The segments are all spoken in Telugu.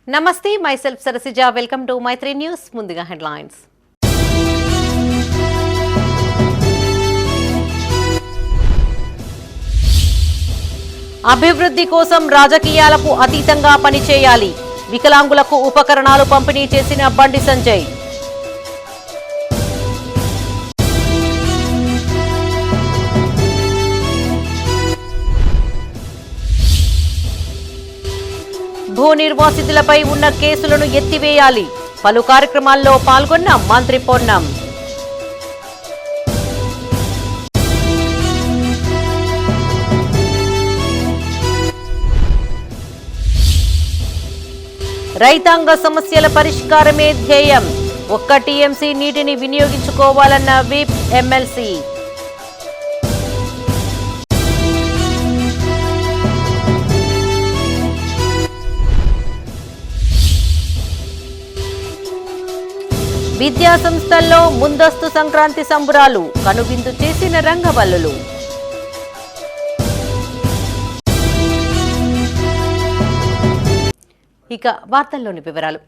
నమస్తే, myself Sarasija. Welcome to Maitri news. ముందుగా హెడ్లైన్స్. అభివృద్ధి కోసం రాజకీయాలకు అతీతంగా పనిచేయాలి. వికలాంగులకు ఉపకరణాలు పంపిణీ చేసిన బండి సంజయ్. భూ నిర్వాసితులపై ఉన్న కేసులను ఎత్తివేయాలి. పలు కార్యక్రమాల్లో పాల్గొన్న మంత్రి పొన్నం. రైతాంగ సమస్యల పరిష్కారమే ధ్యేయం. ఒక్క టీఎంసీ నీటిని వినియోగించుకోవాలన్న విప్ ఎమ్మెల్సీ. విద్యా సంస్థల్లో ముందస్తు సంక్రాంతి సంబురాలు. కనువిందు చేసిన రంగవల్లులు. ఇక వార్తల్లోని వివరాలు.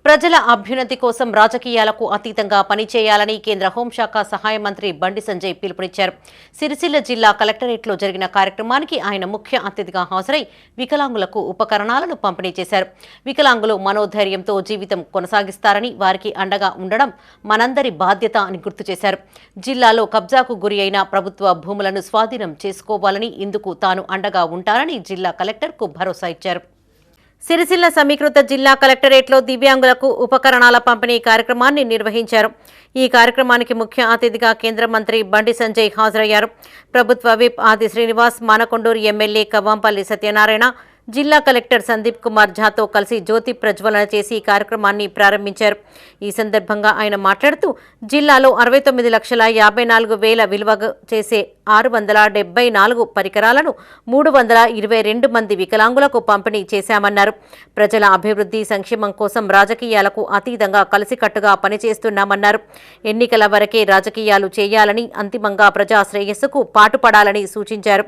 ప్రజల అభ్యున్నతి కోసం రాజకీయాలకు అతీతంగా పనిచేయాలని కేంద్ర హోంశాఖ సహాయ మంత్రి బండి సంజయ్ పిలుపునిచ్చారు. సిరిసిల్ల జిల్లా కలెక్టరేట్లో జరిగిన కార్యక్రమానికి ఆయన ముఖ్య అతిథిగా హాజరై వికలాంగులకు ఉపకరణాలను పంపిణీ చేశారు. వికలాంగులు మనోధైర్యంతో జీవితం కొనసాగిస్తారని, వారికి అండగా ఉండడం మనందరి బాధ్యత అని గుర్తు చేశారు. జిల్లాలో కబ్జాకు గురి అయిన ప్రభుత్వ భూములను స్వాధీనం చేసుకోవాలని, ఇందుకు తాను అండగా ఉంటానని జిల్లా కలెక్టర్కు భరోసా ఇచ్చారు. సిరిసిల్ల సమీకృత జిల్లా కలెక్టరేట్లో దివ్యాంగులకు ఉపకరణాల పంపిణీ కార్యక్రమాన్ని నిర్వహించారు. ఈ కార్యక్రమానికి ముఖ్య అతిథిగా కేంద్ర మంత్రి బండి సంజయ్ హాజరయ్యారు. ప్రభుత్వ విప్ ఆది శ్రీనివాస్, మానకొండూరు ఎమ్మెల్యే కవ్వంపల్లి సత్యనారాయణ, జిల్లా కలెక్టర్ సందీప్ కుమార్ ఝాతో కలిసి జ్యోతి ప్రజ్వలన చేసి కార్యక్రమాన్ని ప్రారంభించారు. ఈ సందర్భంగా ఆయన మాట్లాడుతూ జిల్లాలో 69,54,000 విలువ చేసే 674 పరికరాలను 322 మంది వికలాంగులకు పంపిణీ చేశామన్నారు. ప్రజల అభివృద్ధి సంక్షేమం కోసం రాజకీయాలకు అతీతంగా కలిసికట్టుగా పనిచేస్తున్నామన్నారు. ఎన్నికల వరకే రాజకీయాలు చేయాలని, అంతిమంగా ప్రజా శ్రేయస్సుకు పాటుపడాలని సూచించారు.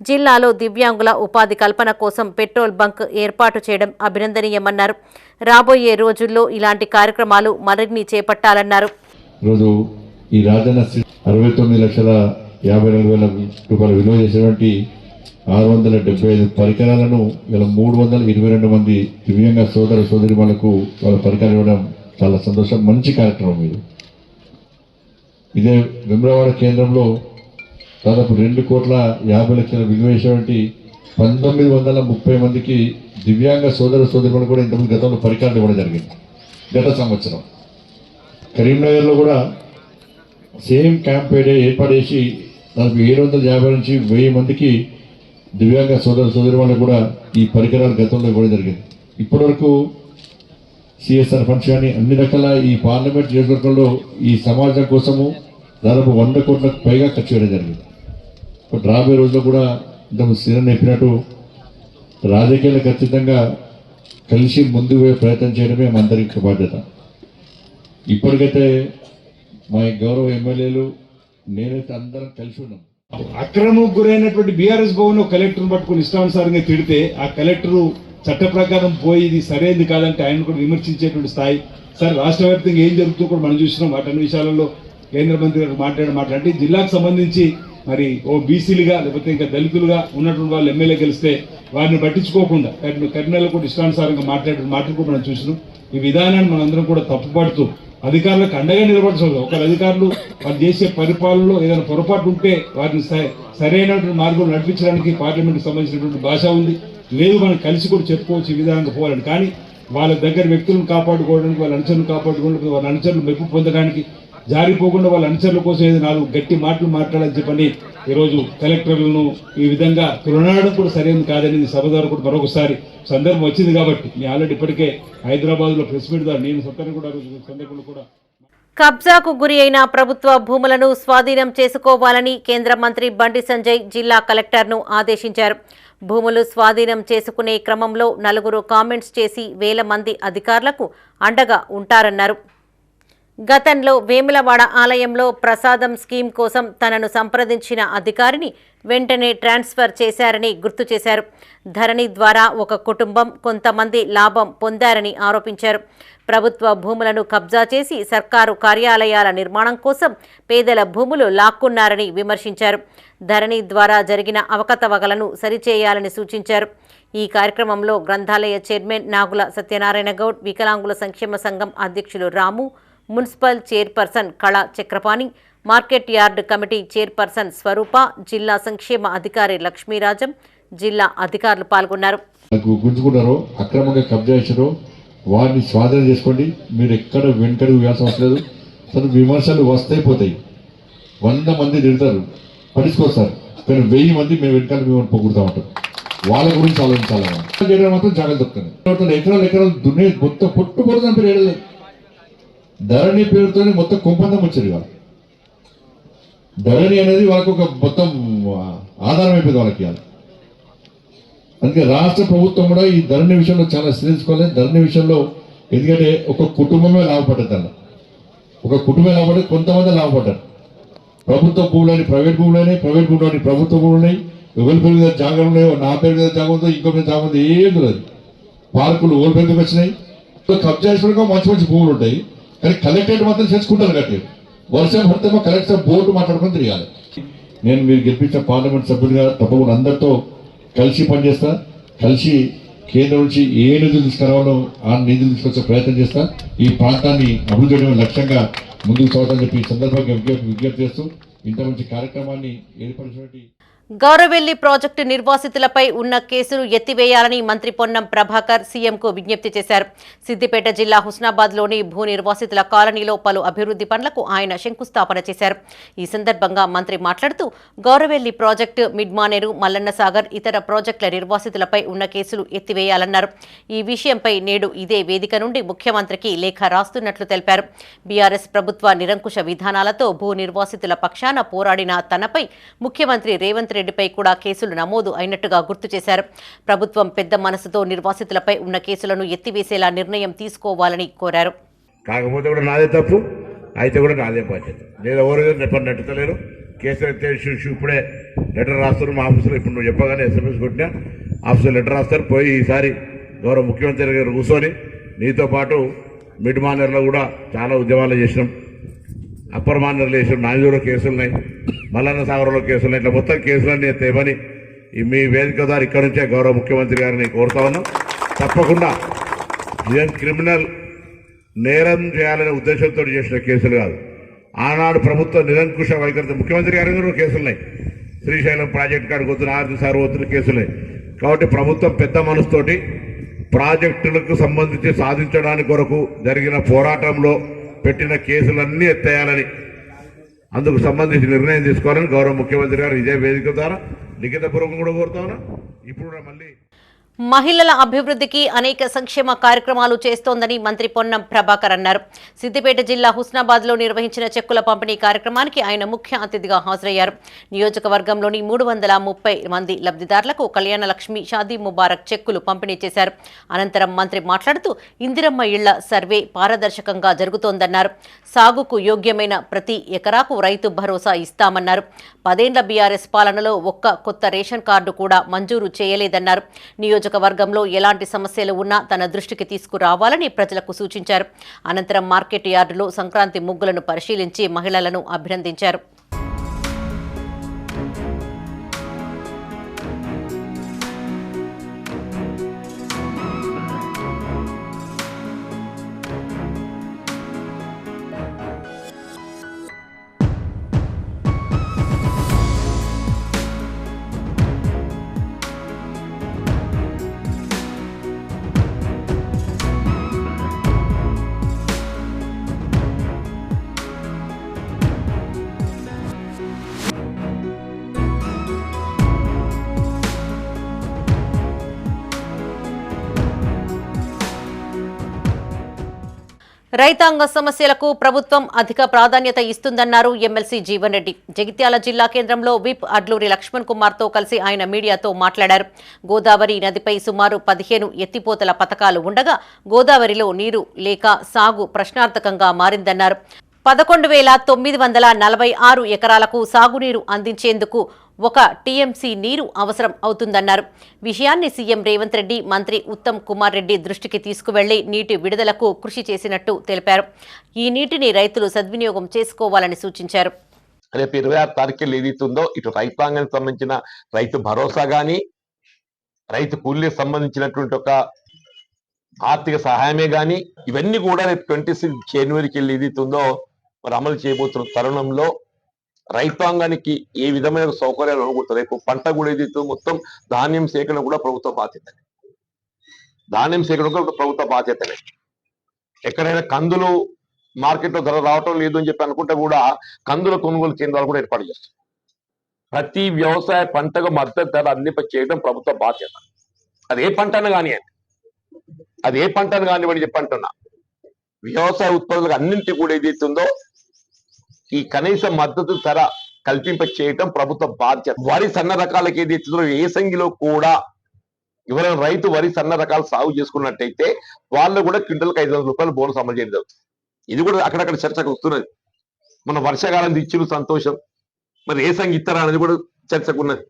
జిల్లాలో దివ్యాంగుల ఉపాధి కల్పన కోసం పెట్రోల్ బంక్ ఏర్పాటు చేయడం అభినందనీయమన్నారు. రాబోయే రోజుల్లో ఇలాంటి కార్యక్రమాలు మరిన్ని చేపట్టాలన్నారు. ఈరోజు ఈ రాజన్న 69,54,000 రూపాయలు విలువ చేసినటువంటి 675 పరికరాలను ఇలా 322 మంది దివ్యాంగ సోదర సోదరిమణులకు వాళ్ళ పరికరాలు ఇవ్వడం చాలా సంతోషం. మంచి కార్యక్రమం ఇది. ఇదే వేములవాడ కేంద్రంలో దాదాపు 2,50,00,000 విలువ చేసినటువంటి 1930 మందికి దివ్యాంగ సోదర సోదరిమణులు కూడా ఇంతకుముందు గతంలో పరికరాలు ఇవ్వడం జరిగింది. గత సంవత్సరం కరీంనగర్లో కూడా సేమ్ క్యాంప్ ఏర్పాటు చేసి దాదాపు 750 నుంచి 1000 మందికి దివ్యాంగ సోదర సోదరిమణులు కూడా ఈ పరికరాలు గతంలో ఇవ్వడం జరిగింది. ఇప్పటివరకు సిఎస్ఆర్ ఫండ్స్ కానీ అన్ని రకాల ఈ పార్లమెంట్ నియోజకవర్గంలో ఈ సమాజం కోసము దాదాపు 100 కోట్లకు పైగా ఖర్చు చేయడం జరిగింది. బట్ రాబోయే రోజుల్లో కూడా ఇంతకు శ్రీరన్ చెప్పినట్టు రాజకీయాలు ఖచ్చితంగా కలిసి ముందుకు పోయే ప్రయత్నం చేయడమే మన అందరికి బాధ్యత. ఇప్పటికైతే మా గౌరవ ఎమ్మెల్యేలు నేనైతే అందరం కలిసి ఉన్నాం. అక్రమం గురైనటువంటి బీఆర్ఎస్ భవన్ కలెక్టర్ను పట్టుకుని ఇష్టానుసారంగా తిడితే ఆ కలెక్టరు చట్ట ప్రకారం పోయి ఇది సరైనది కాదంటే ఆయన కూడా విమర్శించేటువంటి స్థాయి. సరే, రాష్ట్ర వ్యాప్తంగా ఏం జరుగుతుందో కూడా మనం చూసినాం. వాటన్ని విషయాలలో కేంద్ర మంత్రి గారు మాట్లాడి జిల్లాకు సంబంధించి మరి ఓ బీసీలుగా లేకపోతే ఇంకా దళితులుగా ఉన్నటువంటి వాళ్ళు ఎమ్మెల్యే గెలిస్తే వారిని పట్టించుకోకుండా కరీంనగర్లో కూడా ఇష్టానుసారంగా మాటలు కూడా మనం చూసినాం. ఈ విధానాన్ని మనందరం కూడా తప్పుపడుతూ అధికారులకు అండగా నిలబడచ్చు. ఒకరు అధికారులు వాళ్ళు చేసే పరిపాలనలో ఏదైనా పొరపాటు ఉంటే వారిని సరైనటువంటి మార్గంలో నడిపించడానికి పార్లమెంట్కి సంబంధించినటువంటి భాష ఉంది. లేదు, మనం కలిసి కూడా చెప్పుకోవచ్చు ఈ విధానంగా పోవాలని. కానీ వాళ్ళ దగ్గర వ్యక్తులను కాపాడుకోవడానికి, వాళ్ళ అనుచరులను కాపాడుకోవడానికి, వాళ్ళ అనుచరులు మెప్పు పొందడానికి, జారిపోకుండా వాళ్ళ అనుచరుల కోసం ఏదో 4 గట్టి మాటలు మాట్లాడాలని చెప్పని ఈరోజు కలెక్టర్లను ఈ విధంగా తులనాడడం కూడా సరైనది కాదనేది సభ ద్వారా కూడా మరొకసారి సందర్భం వచ్చింది. కాబట్టి నేను ఆల్రెడీ ఇప్పటికే హైదరాబాద్లో ప్రెస్ మీట్ ద్వారా నేను సొంతంగా కూడా సందర్భంలో కూడా కబ్జాకు గురి అయిన ప్రభుత్వ భూములను స్వాధీనం చేసుకోవాలని కేంద్ర మంత్రి బండి సంజయ్ జిల్లా కలెక్టర్ను ఆదేశించారు. భూములు స్వాధీనం చేసుకునే క్రమంలో 4 కామెంట్స్ చేసి 1000 మంది అధికారులకు అండగా ఉంటారన్నారు. గతంలో వేములవాడ ఆలయంలో ప్రసాదం స్కీమ్ కోసం తనను సంప్రదించిన అధికారిని వెంటనే ట్రాన్స్ఫర్ చేశారని గుర్తు చేశారు. ధరణి ద్వారా ఒక కుటుంబం కొంతమంది లాభం పొందారని ఆరోపించారు. ప్రభుత్వ భూములను కబ్జా చేసి సర్కారు కార్యాలయాల నిర్మాణం కోసం పేదల భూములు లాక్కున్నారని విమర్శించారు. ధరణి ద్వారా జరిగిన అవకతవకలను సరిచేయాలని సూచించారు. ఈ కార్యక్రమంలో గ్రంథాలయ చైర్మన్ నాగుల సత్యనారాయణ గౌడ్, వికలాంగుల సంక్షేమ సంఘం అధ్యక్షులు రాము, municipal chairperson Kala Chakrapani, market yard committee chairperson Swarupa, జిల్లా సంక్షేమ అధికారి లక్ష్మీరాజం, జిల్లా అధికారులు పాల్గొన్నారు. గుంజుకున్నారో అక్రమంగా కబ్జా చేశారో వారిని స్వాధీనం చేసుకోండి. మీరు ఎక్కడ వెనుకడు వేయాల్సిన అవసరం లేదు. అసలు విమర్శలు వస్తాయి పోతాయి, 100 మంది తిడతారు, పట్టించుకొస్తారు. కానీ 1000 మంది మేము వెనకాల మేము పొగుడుతూ ఉంటాం. వాళ్ళ గురించి ఆలోచించాలి. చేయడం మాత్రం జాగ్రత్త దొరుకుతుంది. ఎకరాలు దున్నే మొత్తం పొట్టుపోతుంది పేరు ఏడలేదు. ధరణి పేరుతోనే మొత్తం కుంపందం వచ్చారు. ఇవాళ ధరణి అనేది వాళ్ళకు ఒక మొత్తం ఆధారం అయిపోయింది వాళ్ళకి. అందుకే రాష్ట్ర ప్రభుత్వం కూడా ఈ ధరణి విషయంలో చాలా శ్రద్ధించుకోవాలి. ధరణి విషయంలో ఎందుకంటే ఒక కుటుంబమే లాభపడ్డది. అన్న ఒక కుటుంబమే లాభపడ్డది, కొంతమంది లాభపడ్డారు. ప్రభుత్వ భూములని ప్రైవేట్ భూములని, ప్రైవేట్ భూములని ప్రభుత్వ భూములని, ఎవరి పేరు మీద జాగా ఉన్నాయో, నా పేరు మీద జాగా ఉందో, ఇంకో మీద జాగా ఉందో ఏం లేదు. పార్కులు ఓడి పేరుకి వచ్చినాయి. కబ్జా చేసుకోవడానికి మంచి మంచి భూములు ఉంటాయి, కానీ కలెక్టరేట్ మాత్రం చేసుకుంటారు. కట్టేది వర్షం పడితేమో కలెక్టర్ బోర్డు మాట్లాడుకొని తిరగాలి. నేను మీరు గెలిపించిన పార్లమెంట్ సభ్యుడిగా తప్పకుండా అందరితో కలిసి పనిచేస్తా. కలిసి కేంద్రం నుంచి ఏ నిధులు తీసుకురావాలో ఆ నిధులు తీసుకొచ్చే ప్రయత్నం చేస్తా. ఈ ప్రాంతాన్ని అభివృద్ధి చేయడం లక్ష్యంగా ముందుకు సాగుతామని చెప్పి ఈ సందర్భంగా విజ్ఞప్తి చేస్తూ ఇంత మంచి కార్యక్రమాన్ని ఏర్పరిచినటువంటి గౌరవెల్లి ప్రాజెక్టు నిర్వాసితులపై ఉన్న కేసులు ఎత్తివేయాలని మంత్రి పొన్నం ప్రభాకర్ సీఎంకు విజ్ఞప్తి చేశారు. సిద్దిపేట జిల్లా హుస్నాబాద్లోని భూ నిర్వాసితుల కాలనీలో పలు అభివృద్ధి పనులకు ఆయన శంకుస్థాపన చేశారు. ఈ సందర్భంగా మంత్రి మాట్లాడుతూ గౌరవెల్లి ప్రాజెక్టు, మిడ్మానేరు, మల్లన్న సాగర్, ఇతర ప్రాజెక్టుల నిర్వాసితులపై ఉన్న కేసులు ఎత్తివేయాలన్నారు. ఈ విషయంపై నేడు ఇదే వేదిక నుండి ముఖ్యమంత్రికి లేఖ రాస్తున్నట్లు తెలిపారు. బీఆర్ఎస్ ప్రభుత్వ నిరంకుశ విధానాలతో భూ నిర్వాసితుల పక్షాన పోరాడిన తనపై ముఖ్యమంత్రి రేవంత్ రెడ్డిపై కూడా కేసులు నమోదు అయినట్టుగా గుర్తు చేశారు. ప్రభుత్వం పెద్ద మనసుతో నిర్వాసితులపై ఉన్న కేసులను ఎత్తివేసేలా నిర్ణయం తీసుకోవాలని కోరారు. కాకపోతే కూడా నాదే తప్పు, అయితే కూడా నాదే బాధ్యత. నేను ఎవరు నెట్టలేరు. కేసులు ఎత్తే ఇప్పుడే లెటర్ రాస్తారు మా ఆఫీసులో. ఇప్పుడు నువ్వు చెప్పగానే SMS కొట్టినా ఆఫీసులో లెటర్ రాస్తారు. పోయి ఈసారి గౌరవ ముఖ్యమంత్రి గారు కూర్చొని నీతో పాటు మిడ్ మానర్లో కూడా చాలా ఉద్యమాలు చేసినాం, అప్పర్ మానర్లు చేసినాం, నాయుడులో కేసులున్నాయి, మల్లన్న సాగర్లో కేసులున్నాయి. ఇట్లా మొత్తం కేసులన్నీ ఎత్తేమని మీ వేదిక ద్వారా ఇక్కడ నుంచే గౌరవ ముఖ్యమంత్రి గారిని కోరుతా ఉన్నాం. తప్పకుండా క్రిమినల్ నేరం చేయాలనే ఉద్దేశంతో చేసిన కేసులు కాదు. ఆనాడు ప్రభుత్వ నిరంకుశ వైఖరితో ముఖ్యమంత్రి గారి కూడా కేసులున్నాయి. శ్రీశైలం ప్రాజెక్టు కాడికి వస్తున్న ఆర్థిక సార్వత్రిక కేసులున్నాయి. కాబట్టి ప్రభుత్వం పెద్ద మనసుతోటి ప్రాజెక్టులకు సంబంధించి సాధించడానికి కొరకు జరిగిన పోరాటంలో పెట్టిన కేసులన్నీ ఎత్తేయాలని, అందుకు సంబంధించి నిర్ణయం తీసుకోవాలని గౌరవ ముఖ్యమంత్రి గారు ఇదే వేదిక ద్వారా లిఖితపూర్వకం కూడా కోరుతా ఉన్నా. ఇప్పుడు మళ్ళీ మహిళల అభివృద్ధికి అనేక సంక్షేమ కార్యక్రమాలు చేస్తోందని మంత్రి పొన్నం ప్రభాకర్ అన్నారు. సిద్దిపేట జిల్లా హుస్నాబాద్లో నిర్వహించిన చెక్కుల పంపిణీ కార్యక్రమానికి ఆయన ముఖ్య అతిథిగా హాజరయ్యారు. నియోజకవర్గంలోని 330 మంది లబ్ధిదారులకు కళ్యాణ లక్ష్మి, షాదీ ముబారక్ చెక్కులు పంపిణీ చేశారు. అనంతరం మంత్రి మాట్లాడుతూ ఇందిరమ్మ ఇళ్ల సర్వే పారదర్శకంగా జరుగుతోందన్నారు. సాగుకు యోగ్యమైన ప్రతి ఎకరాకు రైతు భరోసా ఇస్తామన్నారు. 10 ఏళ్ల బీఆర్ఎస్ పాలనలో ఒక్క కొత్త రేషన్ కార్డు కూడా మంజూరు చేయలేదన్నారు. నియోజకవర్గంలో ఎలాంటి సమస్యలు ఉన్నా తన దృష్టికి తీసుకురావాలని ప్రజలకు సూచించారు. అనంతరం మార్కెట్ యార్డులో సంక్రాంతి ముగ్గులను పరిశీలించి మహిళలను అభినందించారు. రైతాంగ సమస్యలకు ప్రభుత్వం అధిక ప్రాధాన్యత ఇస్తుందన్నారు ఎమ్మెల్సీ జీవన్ రెడ్డి. జగిత్యాల జిల్లా కేంద్రంలో విప్ అడ్లూరి లక్ష్మణ్ కుమార్తో కలిసి ఆయన మీడియాతో మాట్లాడారు. గోదావరి నదిపై సుమారు 15 ఎత్తిపోతల పథకాలు ఉండగా గోదావరిలో నీరు లేక సాగు ప్రశ్నార్థకంగా మారిందన్నారు. 11,946 ఎకరాలకు సాగునీరు అందించేందుకు 1 టీఎంసీ నీరు అవసరం అవుతుందన్నారు. విషయాన్ని సీఎం రేవంత్ రెడ్డి, మంత్రి ఉత్తమ్ కుమార్ రెడ్డి దృష్టికి తీసుకువెళ్లి నీటి విడుదలకు కృషి చేసినట్టు తెలిపారు. ఈ నీటిని రైతులు సద్వినియోగం చేసుకోవాలని సూచించారు. రేపు 26 తారీఖులు ఏదైతుందో ఇటు రైతాంగానికి సంబంధించిన రైతు భరోసా గాని, రైతు కూలీకి సంబంధించినటువంటి ఒక ఆర్థిక సహాయమే గాని, ఇవన్నీ కూడా రేపు 26 జనవరికి వెళ్ళి ఏదైతుందో మరి అమలు చేయబోతున్న తరుణంలో రైతాంగానికి ఏ విధమైన సౌకర్యాలు అనుకుంటారు. రేపు పంట కూడా ఏదైతే మొత్తం ధాన్యం సేకరణ కూడా ప్రభుత్వ బాధ్యతనే. ఎక్కడైనా కందులు మార్కెట్లో ధర రావటం లేదు అని చెప్పి అనుకుంటే కూడా కందుల కొనుగోలు కేంద్రాలు కూడా ఏర్పాటు చేస్తారు. ప్రతి వ్యవసాయ పంటకు మద్దతు ధర అందింప చేయడం ప్రభుత్వ బాధ్యత. అది ఏ పంటను కానివ్వండి చెప్పి అంటున్నా. వ్యవసాయ ఉత్పత్తులకు అన్నింటి కూడా ఏదైతుందో ఈ కనీస మద్దతు ధర కల్పింప చేయటం ప్రభుత్వ బాధ్యత. వరి సన్న రకాలకి ఏదైతుందో ఏసంగిలో కూడా ఎవరైనా రైతు వరి సన్న రకాలు సాగు చేసుకున్నట్టయితే వాళ్ళు కూడా క్వింటల్కి 500 రూపాయలు బోనస్ అమలు చేయడం జరుగుతుంది. ఇది కూడా అక్కడక్కడ చర్చకు వస్తున్నది. మన వర్షాకాలం ఇచ్చిన సంతోషం, మరి ఏసంగి ఇస్తారా అనేది కూడా చర్చకున్నది.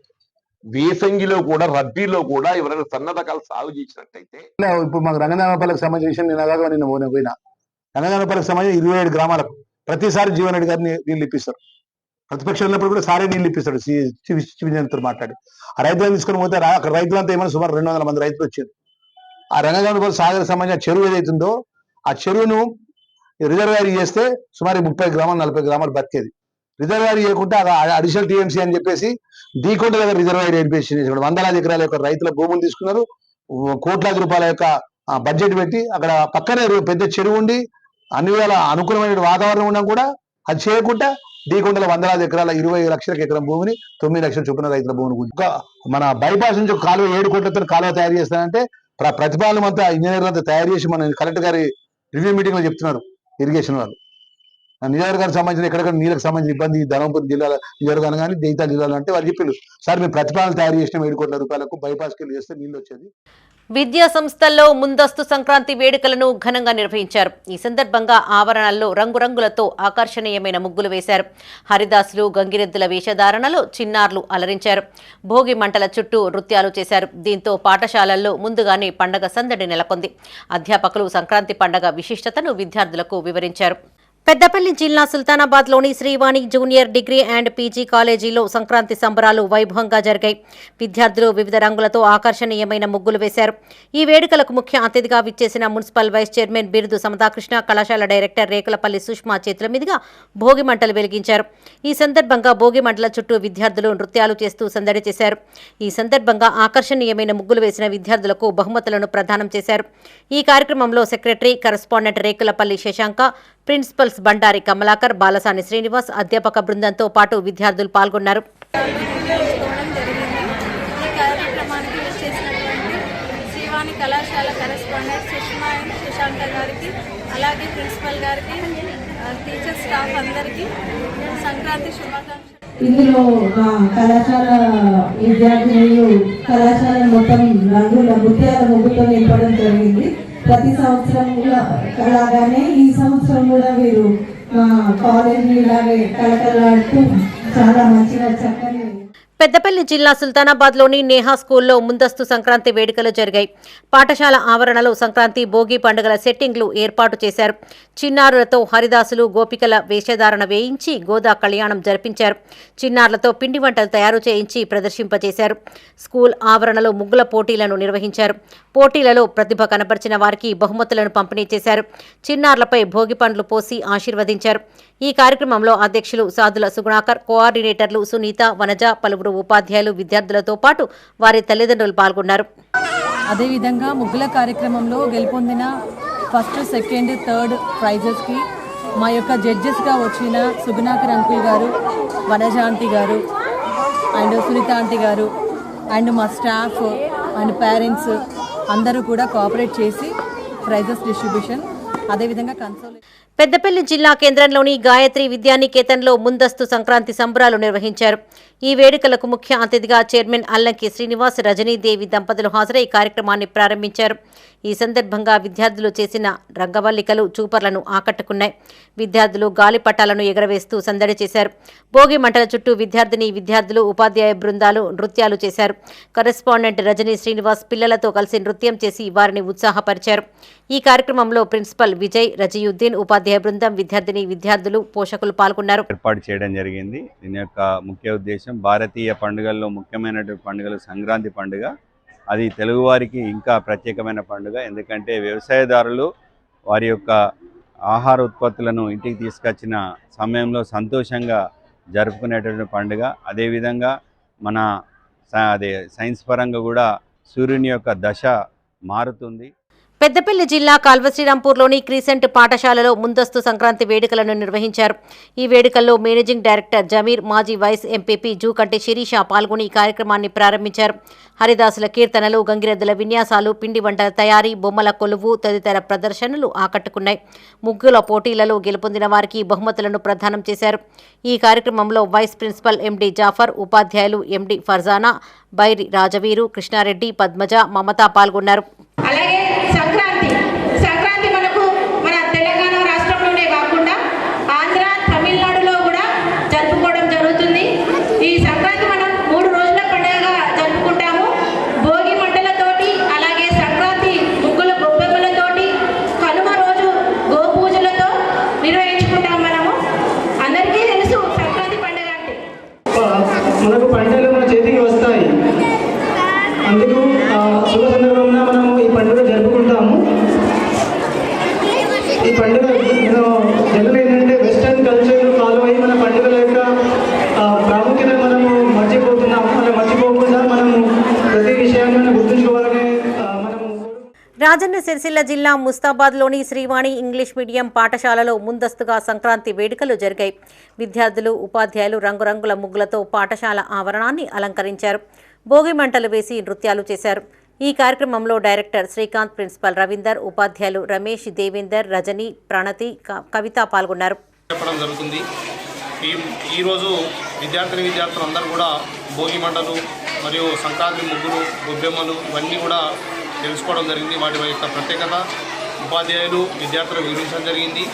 వేసంగిలో కూడా రద్దీలో కూడా ఎవరైనా సన్న రకాలు సాగు చేసినట్టయితే ఇప్పుడు మాకు రంగనాథపల్లికి సంబంధించిన విషయం నిన్న పోయినా రంగనాథపల్లికి సంబంధించిన 27 గ్రామాలకు ప్రతిసారి జీవన్ రెడ్డి గారిని నీళ్ళు ఇప్పిస్తారు. ప్రతిపక్షం ఉన్నప్పుడు కూడా సారే నీళ్ళు ఇప్పిస్తాడు చివిజన్తో మాట్లాడి. ఆ రైతులను తీసుకొని పోతే అక్కడ రైతులంతా ఏమైనా సుమారు 200 మంది రైతులు వచ్చారు. ఆ రంగనాథపల్లి సాగర్ సంబంధించిన చెరువు ఏదైతుందో ఆ చెరువును రిజర్వాయర్ చేస్తే సుమారు 30 గ్రామాలు 40 గ్రామాలు బతికేది. రిజర్వాయర్ చేయకుండా అడిషనల్ టీఎంసీ అని చెప్పేసి దీకొండ దగ్గర రిజర్వాయర్ ఏర్పేసి వందలాది ఎకరాల యొక్క రైతుల భూములు తీసుకున్నారు. కోట్లాది రూపాయల యొక్క బడ్జెట్ పెట్టి అక్కడ పక్కనే పెద్ద చెరువు ఉండి అన్ని వేళ అనుకూలమైన వాతావరణం ఉండడం కూడా అది చేయకుండా దీకొండల వందలాది ఎకరాల 20 లక్షల ఎకరం భూమిని 9 లక్షల చొప్పున రైతుల భూమిని మన బైపాస్ నుంచి కాలువ 7 కోట్లతో కాలువ తయారు చేస్తానంటే ప్రతిపాదన అంతా ఇంజనీర్లంతా తయారు చేసి మన కలెక్టర్ గారి రివ్యూ మీటింగ్ లో చెప్తున్నారు. ఇరిగేషన్ వాళ్ళు నిజవర్గానికి సంబంధించిన ఎక్కడెక్కడ నీళ్ళకి సంబంధించిన ఇబ్బంది ధర్మపురి జిల్లాలో నిజవర్గాన్ని కానీ జగిత్యాల జిల్లాలో అంటే వాళ్ళు చెప్పారు, సార్ మేము ప్రతిపాదన తయారు చేసిన 7 కోట్ల రూపాయలకు బైపాస్కి వెళ్ళి చేస్తే నీళ్ళు వచ్చేది. విద్యా సంస్థల్లో ముందస్తు సంక్రాంతి వేడుకలను ఘనంగా నిర్వహించారు. ఈ సందర్భంగా ఆవరణల్లో రంగురంగులతో ఆకర్షణీయమైన ముగ్గులు వేశారు. హరిదాసులు గంగిరెద్దుల వేషధారణలో చిన్నారులు అలరించారు. భోగి మంటల చుట్టూ నృత్యాలు చేశారు. దీంతో పాఠశాలల్లో ముందుగానే పండగ సందడి నెలకొంది. అధ్యాపకులు సంక్రాంతి పండగ విశిష్టతను విద్యార్థులకు వివరించారు. పెద్దపల్లి జిల్లా సుల్తానాబాద్లోని Srivani junior degree and PG కాలేజీలో సంక్రాంతి సంబరాలు వైభవంగా జరిగాయి. విద్యార్థులు వివిధ రంగులతో ఆకర్షణీయమైన ముగ్గులు వేశారు. ఈ వేడుకలకు ముఖ్య అతిథిగా విచ్చేసిన మున్సిపల్ వైస్ చైర్మన్ బిరుదు సమతాకృష్ణ, కళాశాల డైరెక్టర్ రేకులపల్లి సుష్మా చేతుల మీదుగా భోగి మంటలు వెలిగించారు. ఈ సందర్భంగా భోగి మంటల చుట్టూ విద్యార్థులు నృత్యాలు చేస్తూ సందడి చేశారు. ఈ సందర్భంగా ఆకర్షణీయమైన ముగ్గులు వేసిన విద్యార్థులకు బహుమతులను ప్రదానం చేశారు. ఈ కార్యక్రమంలో secretary, correspondent Rekulapalli Shashanka, principals Bandari Kamalakar, Balasani Srinivas, అధ్యాపక బృందంతో పాటు విద్యార్థులు పాల్గొన్నారు. శ్రీవాణి కళాశాల కరెస్పాండెంట్ సుష్మా అండ్ శశాంక గారికి, అలాగే ప్రిన్సిపల్ గారికి, టీచర్ స్టాఫ్ అందరికీ సంక్రాంతి శుభాకాంక్షలు. ఇందులో మా కళాశాల విద్యార్థులు కళాశాల మొత్తం రంగుల ముత్యాల ముగ్గుతో నింపడం జరిగింది. ప్రతి సంవత్సరం లాగానే ఈ సంవత్సరం కూడా వీరు మా కాలేజీ ఇలాగే కళకళలాడుతూ చాలా మంచిగా చక్కని. పెద్దపల్లి జిల్లా సుల్తానాబాద్లోని నేహా స్కూల్లో ముందస్తు సంక్రాంతి వేడుకలు జరిగాయి. పాఠశాల ఆవరణలో సంక్రాంతి, భోగి పండుగల సెట్టింగ్లు ఏర్పాటు చేశారు. చిన్నారులతో హరిదాసులు, గోపికల వేషధారణ వేయించి గోదా కళ్యాణం జరిపించారు. చిన్నారులతో పిండి వంటలు తయారు చేయించి ప్రదర్శింపజేశారు. స్కూల్ ఆవరణలో ముగ్గుల పోటీలను నిర్వహించారు. పోటీలలో ప్రతిభ కనబరిచిన వారికి బహుమతులను పంపిణీ చేశారు. చిన్నారులపై భోగి పండ్లు పోసి ఆశీర్వదించారు. ఈ కార్యక్రమంలో అధ్యక్షులు సాదుల సుగుణాకర్, కోఆర్డినేటర్లు సునీత, వనజ, పలువురు ఉపాధ్యాయులు, విద్యార్థులతో పాటు వారి తల్లిదండ్రులు పాల్గొన్నారు. అదేవిధంగా ముగ్గుల కార్యక్రమంలో గెలుపొందిన ఫస్ట్, సెకండ్, థర్డ్ ప్రైజెస్కి మా యొక్క జడ్జెస్గా వచ్చిన సుగుణాకర్ అంకుల్ గారు, వనజ ఆంటీ గారు అండ్ సునీత ఆంటీ గారు అండ్ మా స్టాఫ్ అండ్ పేరెంట్స్ అందరూ కూడా కోఆపరేట్ చేసి ప్రైజెస్ డిస్ట్రిబ్యూషన్ అదేవిధంగా కన్సోల్ పెద్దపల్లి జిల్లా కేంద్రంలోని గాయత్రి విద్యానికేతన్లో ముందస్తు సంక్రాంతి సంబరాలు నిర్వహించారు. ఈ వేడుకలకు ముఖ్య అతిథిగా చైర్మన్ అల్లంకి శ్రీనివాస్, రజనీదేవి దంపతులు హాజరై కార్యక్రమాన్ని ప్రారంభించారు. ఈ సందర్భంగా విద్యార్థులు చేసిన రంగవల్లికలు చూపర్లను ఆకట్టుకున్నాయి. విద్యార్థులు గాలిపటాలను ఎగరవేస్తూ సందడి చేశారు. భోగి మంటల చుట్టూ విద్యార్థులు, ఉపాధ్యాయ బృందాలు నృత్యాలు చేశారు. కరెస్పాండెంట్ రజనీ శ్రీనివాస్ పిల్లలతో కలిసి నృత్యం చేసి వారిని ఉత్సాహపరిచారు. ఈ కార్యక్రమంలో ప్రిన్సిపల్ విజయ్, రజీయుద్దీన్, ఉపాధ్యాయ బృందం, విద్యార్థులు, పోషకులు పాల్గొన్నారు. ఏర్పాటు చేయడం జరిగింది. దీని యొక్క ముఖ్య ఉద్దేశం భారతీయ పండుగల్లో ముఖ్యమైనటువంటి పండుగలు సంక్రాంతి పండుగ. అది తెలుగువారికి ఇంకా ప్రత్యేకమైన పండుగ. ఎందుకంటే వ్యవసాయదారులు వారి యొక్క ఆహార ఉత్పత్తులను ఇంటికి తీసుకొచ్చిన సమయంలో సంతోషంగా జరుపుకునేటువంటి పండుగ. అదేవిధంగా మన సైన్స్ పరంగా కూడా సూర్యుని యొక్క దశ మారుతుంది. పెద్దపల్లి జిల్లా కాల్వశ్రీరాంపూర్లోని క్రీసెంట్ పాఠశాలలో ముందస్తు సంక్రాంతి వేడుకలను నిర్వహించారు. ఈ వేడుకల్లో మేనేజింగ్ డైరెక్టర్ జమీర్, మాజీ వైస్ ఎంపీపీ జూకంటి శిరీష పాల్గొని ఈ కార్యక్రమాన్ని ప్రారంభించారు. హరిదాసుల కీర్తనలు, గంగిరెద్దుల విన్యాసాలు, పిండి వంటల తయారీ, బొమ్మల కొలువు తదితర ప్రదర్శనలు ఆకట్టుకున్నాయి. ముగ్గుల పోటీలలో గెలుపొందిన వారికి బహుమతులను ప్రదానం చేశారు. ఈ కార్యక్రమంలో వైస్ ప్రిన్సిపల్ ఎండి జాఫర్, ఉపాధ్యాయులు ఎండి ఫర్జానా, బైరి రాజవీరు, కృష్ణారెడ్డి, పద్మజ, మమత పాల్గొన్నారు. సంక్రాంతి మనకు మన తెలంగాణ రాష్ట్రంలోనే కాకుండా ఆంధ్ర, తమిళనాడులో కూడా జరుపుకోవడం జరుగుతుంది. ఈ సంక్రాంతి మనం 3 రోజుల పండుగగా జరుపుకుంటాము. భోగి మంటలతోటి, అలాగే సంక్రాంతి ముగ్గుల గొబ్బెమ్మలతోటి, కనుమ రోజు గోపూజలతో నిర్వహించుకుంటాం. మనము అందరికీ తెలుసు సంక్రాంతి పండుగ అంటే మనకు పంటలు మన చేతికి వస్తాయి. అందుకు శుభ సందర్భంగా మనము ఈ పండుగ జరుపుకుంటాము. ఈ పండుగ జనరల్ ఏంటంటే వెస్టర్న్ కల్చర్ ఫాలో అయ్యి మన పండుగల యొక్క ప్రాముఖ్యత మనము మర్చిపోతున్నాము. అలా మర్చిపోకుండా మనము ప్రతి విషయాన్ని మనం గుర్తుంచుకోవాలని మనము. రాజన్న సిరిసిల్ల జిల్లా ముస్తాబాద్లోని శ్రీవాణి ఇంగ్లీష్ మీడియం పాఠశాలలో ముందస్తుగా సంక్రాంతి వేడుకలు జరిగాయి. విద్యార్థులు, ఉపాధ్యాయులు రంగురంగుల ముగ్గులతో పాఠశాల ఆవరణాన్ని అలంకరించారు. భోగి మంటలు వేసి నృత్యాలు చేశారు. ఈ కార్యక్రమంలో డైరెక్టర్ శ్రీకాంత్, ప్రిన్సిపల్ రవీందర్, ఉపాధ్యాయులు రమేష్, దేవేందర్, రజని, ప్రణతి, కవిత పాల్గొన్నారు. చెప్పడం జరుగుతుంది. ఈరోజు విద్యార్థులు అందరూ కూడా భోగి మంటలు మరియు సంక్రాంతి ముగ్గులు, గొబ్బెమ్మలు ఇవన్నీ కూడా తెలుసుకోవడం జరిగింది. వాటి యొక్క ప్రత్యేకత ఉపాధ్యాయులు, విద్యార్థులకు వివరించడం జరిగింది.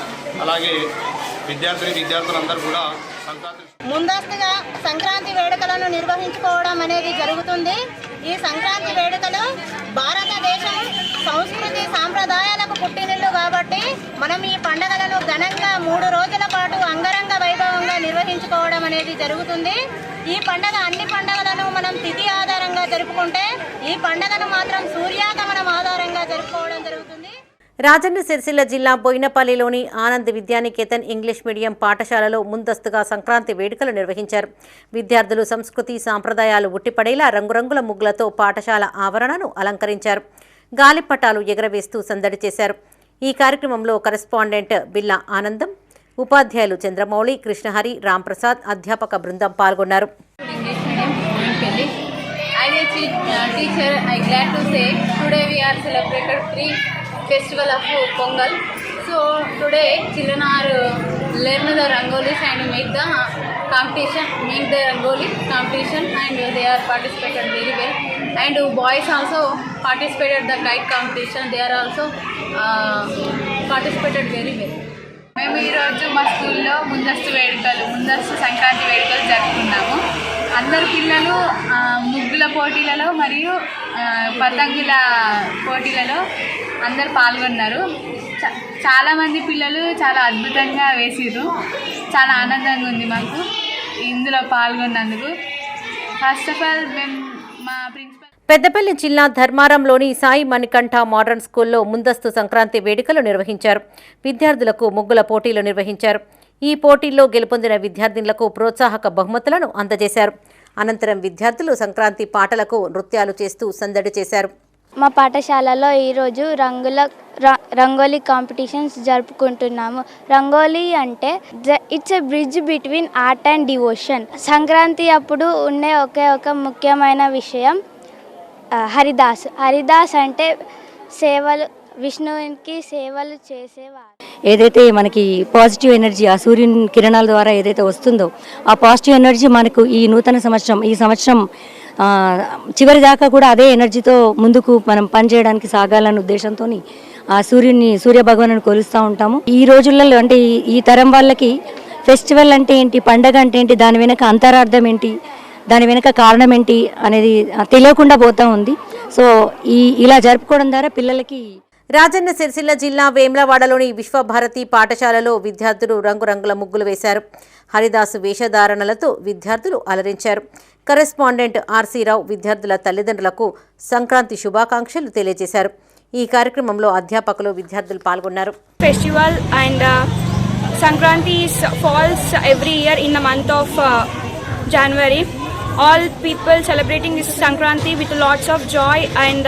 అలాగే విద్యార్థులందరూ కూడా ముందస్తుగా సంక్రాంతి వేడుకలను నిర్వహించుకోవడం అనేది జరుగుతుంది. ఈ సంక్రాంతి వేడుకలు భారతదేశం సంస్కృతి సాంప్రదాయాలకు పుట్టినిల్లు కాబట్టి మనం ఈ పండుగలను ఘనంగా 3 రోజుల పాటు అంగరంగ వైభవంగా నిర్వహించుకోవడం అనేది జరుగుతుంది. ఈ పండుగ అన్ని పండుగలను మనం తిథి ఆధారంగా జరుపుకుంటే ఈ పండుగను మాత్రం సూర్యాగమనం ఆధారంగా జరుపుకోవడం జరుగుతుంది. రాజన్న సిరిసిల్ల జిల్లా బోయినపల్లిలోని ఆనంద్ విద్యానికేతన్ ఇంగ్లీష్ మీడియం పాఠశాలలో ముందస్తుగా సంక్రాంతి వేడుకలు నిర్వహించారు. విద్యార్థులు సంస్కృతి సాంప్రదాయాలు ఉట్టిపడేలా రంగురంగుల ముగ్గులతో పాఠశాల ఆవరణను అలంకరించారు. గాలిపటాలు ఎగరవేస్తూ సందడి చేశారు. ఈ కార్యక్రమంలో కరెస్పాండెంట్ బిల్లా ఆనందం, ఉపాధ్యాయులు చంద్రమౌళి, కృష్ణహరి, రాంప్రసాద్, అధ్యాపక బృందం పాల్గొన్నారు. Festival of Pongal. So today children are learn the rangolis and make the rangoli competition and they are participated very well. And boys also participated the kite competition. They are also participated very well. మేము ఈరోజు మా స్కూల్లో ముందస్తు సంక్రాంతి వేడుకలు జరుపుకున్నాము. అందరు పిల్లలు ముగ్గుల పోటీలలో మరియు పతంగుల పోటీలలో అందరు పాల్గొన్నారు. చాలామంది పిల్లలు చాలా అద్భుతంగా వేసిర్రు. చాలా ఆనందంగా ఉంది మాకు ఇందులో పాల్గొన్నందుకు. ఫస్ట్ ఆఫ్ ఆల్ మేము మా ప్రిన్సిపల్ పెద్దపల్లి జిల్లా ధర్మారంలోని సాయి మణికంఠ మోడర్న్ స్కూల్లో ముందస్తు సంక్రాంతి వేడుకలు నిర్వహించారు. విద్యార్థులకు ముగ్గుల పోటీలు నిర్వహించారు. ఈ పోటీల్లో గెలుపొందిన విద్యార్థినులకు ప్రోత్సాహక బహుమతులను అందజేశారు. అనంతరం విద్యార్థులు సంక్రాంతి పాటలకు నృత్యాలు చేస్తూ సందడి చేశారు. మా పాఠశాలలో ఈరోజు రంగోలీ కాంపిటీషన్స్ జరుపుకుంటున్నాము. రంగోలీ అంటే it's a bridge between art and devotion. Sankranti అప్పుడు ఉండే ఒక ముఖ్యమైన విషయం హరిదాస్ అంటే సేవలు విష్ణువునికి సేవలు చేసేవారు. ఏదైతే మనకి పాజిటివ్ ఎనర్జీ ఆ సూర్యుని కిరణాల ద్వారా ఏదైతే వస్తుందో ఆ పాజిటివ్ ఎనర్జీ మనకు ఈ నూతన సంవత్సరం ఈ సంవత్సరం చివరి దాకా కూడా అదే ఎనర్జీతో ముందుకు మనం పనిచేయడానికి సాగాలన్న ఉద్దేశంతో ఆ సూర్య భగవాను కొలుస్తూ ఉంటాము. ఈ రోజులలో అంటే ఈ తరం వాళ్ళకి ఫెస్టివల్ అంటే ఏంటి, పండగ అంటే ఏంటి, దాని వెనక అంతరార్థం ఏంటి, దాని వెనక కారణం ఏంటి అనేది తెలియకుండా పోతూ ఉంది. సో ఇలా జరుపుకోవడం ద్వారా పిల్లలకి రాజన్న సిరిసిల్ల జిల్లా వేములవాడలోని విశ్వభారతి పాఠశాలలో విద్యార్థులు రంగురంగుల ముగ్గులు వేశారు. హరిదాసు వేషధారణలతో విద్యార్థులు అలరించారు. కరెస్పాండెంట్ ఆర్సీ రావు విద్యార్థుల తల్లిదండ్రులకు సంక్రాంతి శుభాకాంక్షలు తెలియజేశారు. ఈ కార్యక్రమంలో అధ్యాపకులు విద్యార్థులు పాల్గొన్నారు. Festival and Sankranti falls every year in the month of January. All people celebrating this Sankranti with lots of joy and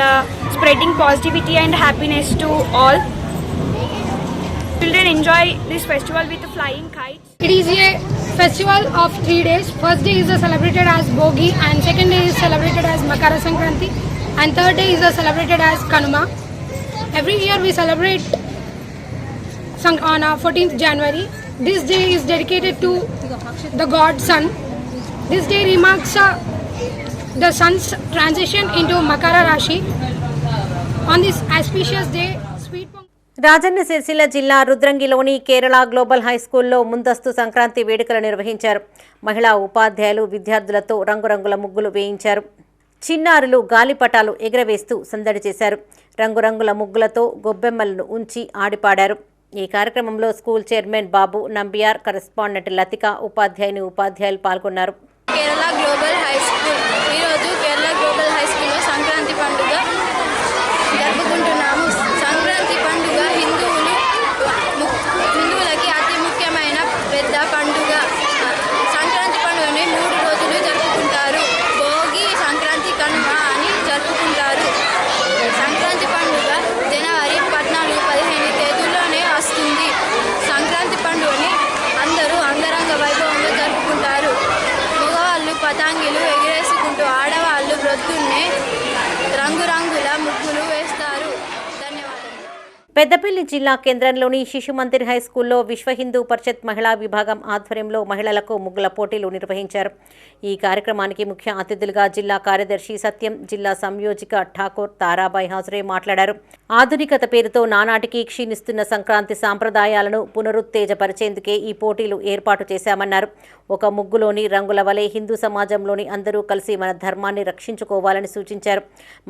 spreading positivity and happiness to all. Children enjoy this festival with flying kites. It is a festival of 3 days. First day is celebrated as Bogi, and second day is celebrated as Makara Sankranti, and third day is celebrated as Kanuma. Every year we celebrate on 14th January. This day is dedicated to the god Sun. This day remarks the sun's transition into Makara Rashi. On this auspicious day, Rajanna Sircilla జిల్లా రుద్రంగిలోని కేరళ గ్లోబల్ హై స్కూల్లో ముందస్తు సంక్రాంతి వేడుకలు నిర్వహించారు. మహిళా ఉపాధ్యాయులు విద్యార్థులతో రంగురంగుల ముగ్గులు వేయించారు. చిన్నారులు గాలిపటాలు ఎగరవేస్తూ సందడి చేశారు. రంగురంగుల ముగ్గులతో గొబ్బెమ్మలను ఉంచి ఆడిపాడారు. ఈ కార్యక్రమంలో స్కూల్ చైర్మన్ బాబు నంబియార్, కరెస్పాండెంట్ లతిక, ఉపాధ్యాయులు పాల్గొన్నారు. కేరళ గ్లోబల్ హై స్కూల్ ఈరోజు కేరళ గ్లోబల్ హై స్కూల్లో సంక్రాంతి పండుగ జరుపుకుంటున్నాము. సంక్రాంతి పండుగ హిందువులకి అతి ముఖ్యమైన పెద్ద పండుగ. సంక్రాంతి పండుగని 3 రోజులు జరుపుకుంటారు. భోగి, సంక్రాంతి, కనుమ అని జరుపుకుంటారు. సంక్రాంతి పండుగ జనవరి 14-15 తేదీల్లోనే వస్తుంది. సంక్రాంతి పండుగని అందరూ అంగరంగ వైభవంగా జరుపుకుంటారు. మగవాళ్ళు పతంగిలు ఎగిరేసుకుంటూ, ఆడవాళ్ళు ప్రొద్దున్నే రంగురంగుల ముగ్గులు వేస్తారు. పెద్దపల్లి జిల్లా కేంద్రంలోని శిశు మందిర్ హై స్కూల్లో విశ్వ హిందూ పరిషత్ మహిళా విభాగం ఆధ్వర్యంలో మహిళలకు ముగ్గుల పోటీలు నిర్వహించారు. ఈ కార్యక్రమానికి ముఖ్య అతిథులుగా జిల్లా కార్యదర్శి సత్యం, జిల్లా సంయోజిక ఠాకూర్ తారాబాయ్ హాజరై మాట్లాడారు. ఆధునికత పేరుతో నానాటికి క్షీణిస్తున్న సంక్రాంతి సాంప్రదాయాలను పునరుత్తేజపరిచేందుకే ఈ పోటీలు ఏర్పాటు చేశామన్నారు. ఒక ముగ్గులోని రంగుల వలె హిందూ సమాజంలోని అందరూ కలిసి మన ధర్మాన్ని రక్షించుకోవాలని సూచించారు.